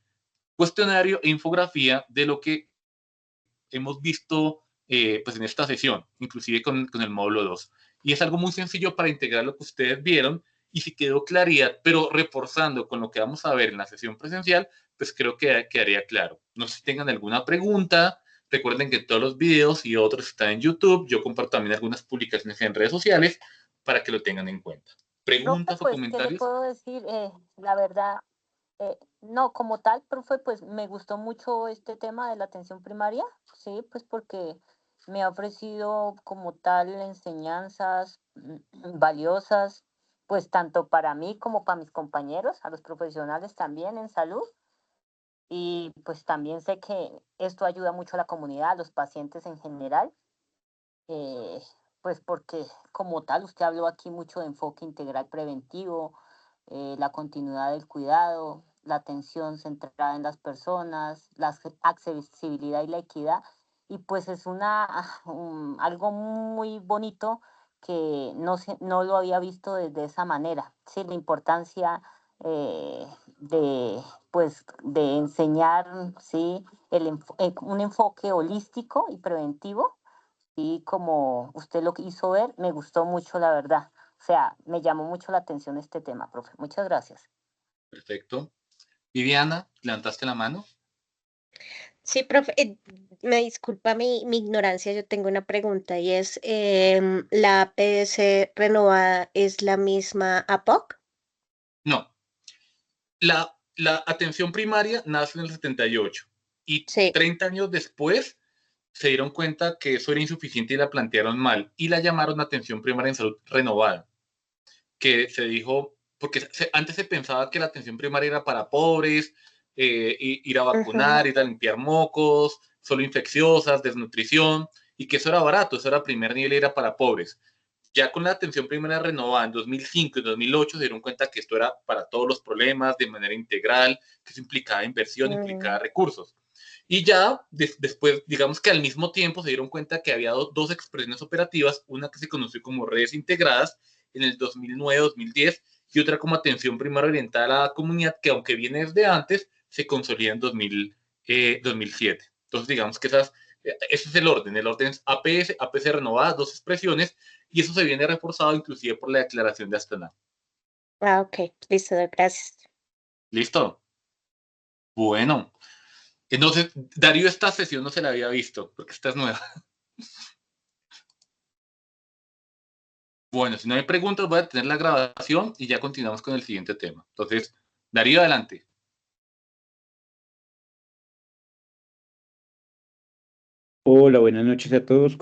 Cuestionario e infografía de lo que hemos visto pues en esta sesión, inclusive con el módulo 2. Y es algo muy sencillo para integrar lo que ustedes vieron, y si quedó claridad, pero reforzando con lo que vamos a ver en la sesión presencial, pues creo que quedaría claro. No sé si tengan alguna pregunta. Recuerden que todos los videos y otros están en YouTube. Yo comparto también algunas publicaciones en redes sociales para que lo tengan en cuenta. Profe, ¿Preguntas o pues, ¿qué le comentarios? puedo decir? La verdad, no, como tal, profe, pues me gustó mucho este tema de la atención primaria, sí, pues porque me ha ofrecido como tal enseñanzas valiosas, pues tanto para mí como para mis compañeros, a los profesionales también en salud. Y pues también sé que esto ayuda mucho a la comunidad, a los pacientes en general, eh, pues porque como tal usted habló aquí mucho de enfoque integral preventivo, la continuidad del cuidado, la atención centrada en las personas, la accesibilidad y la equidad. Y pues es algo muy bonito que no lo había visto desde esa manera. Sí, la importancia de, pues, de enseñar, sí, un enfoque holístico y preventivo, y como usted lo hizo ver, me gustó mucho, la verdad. O sea, me llamó mucho la atención este tema, profe. Muchas gracias. Perfecto. Viviana, ¿levantaste la mano? Sí, profe, me disculpa mi ignorancia, yo tengo una pregunta y es, ¿la APS renovada es la misma APOC? No. La atención primaria nace en el 78, y Sí, 30 años después se dieron cuenta que eso era insuficiente y la plantearon mal y la llamaron atención primaria en salud renovada, que se dijo porque antes se pensaba que la atención primaria era para pobres, ir a vacunar, ir a limpiar mocos, solo infecciosas, desnutrición, y que eso era barato, eso era primer nivel y era para pobres. Ya con la atención primaria renovada en 2005 y 2008 se dieron cuenta que esto era para todos los problemas de manera integral, que eso implicaba inversión, implicaba recursos. Y ya después, digamos que al mismo tiempo se dieron cuenta que había dos expresiones operativas, una que se conoció como redes integradas en el 2009-2010 y otra como atención primaria orientada a la comunidad, que aunque viene desde antes, se consolida en 2007. Entonces, digamos que ese es el orden. El orden es APS, APC renovada, dos expresiones, y eso se viene reforzado inclusive por la declaración de Astana. Ah, ok, listo, gracias. ¿Listo? Bueno. Entonces, Darío, esta sesión no se la había visto, porque esta es nueva. Bueno, si no hay preguntas, voy a tener la grabación y ya continuamos con el siguiente tema. Entonces, Darío, adelante. Hola, buenas noches a todos.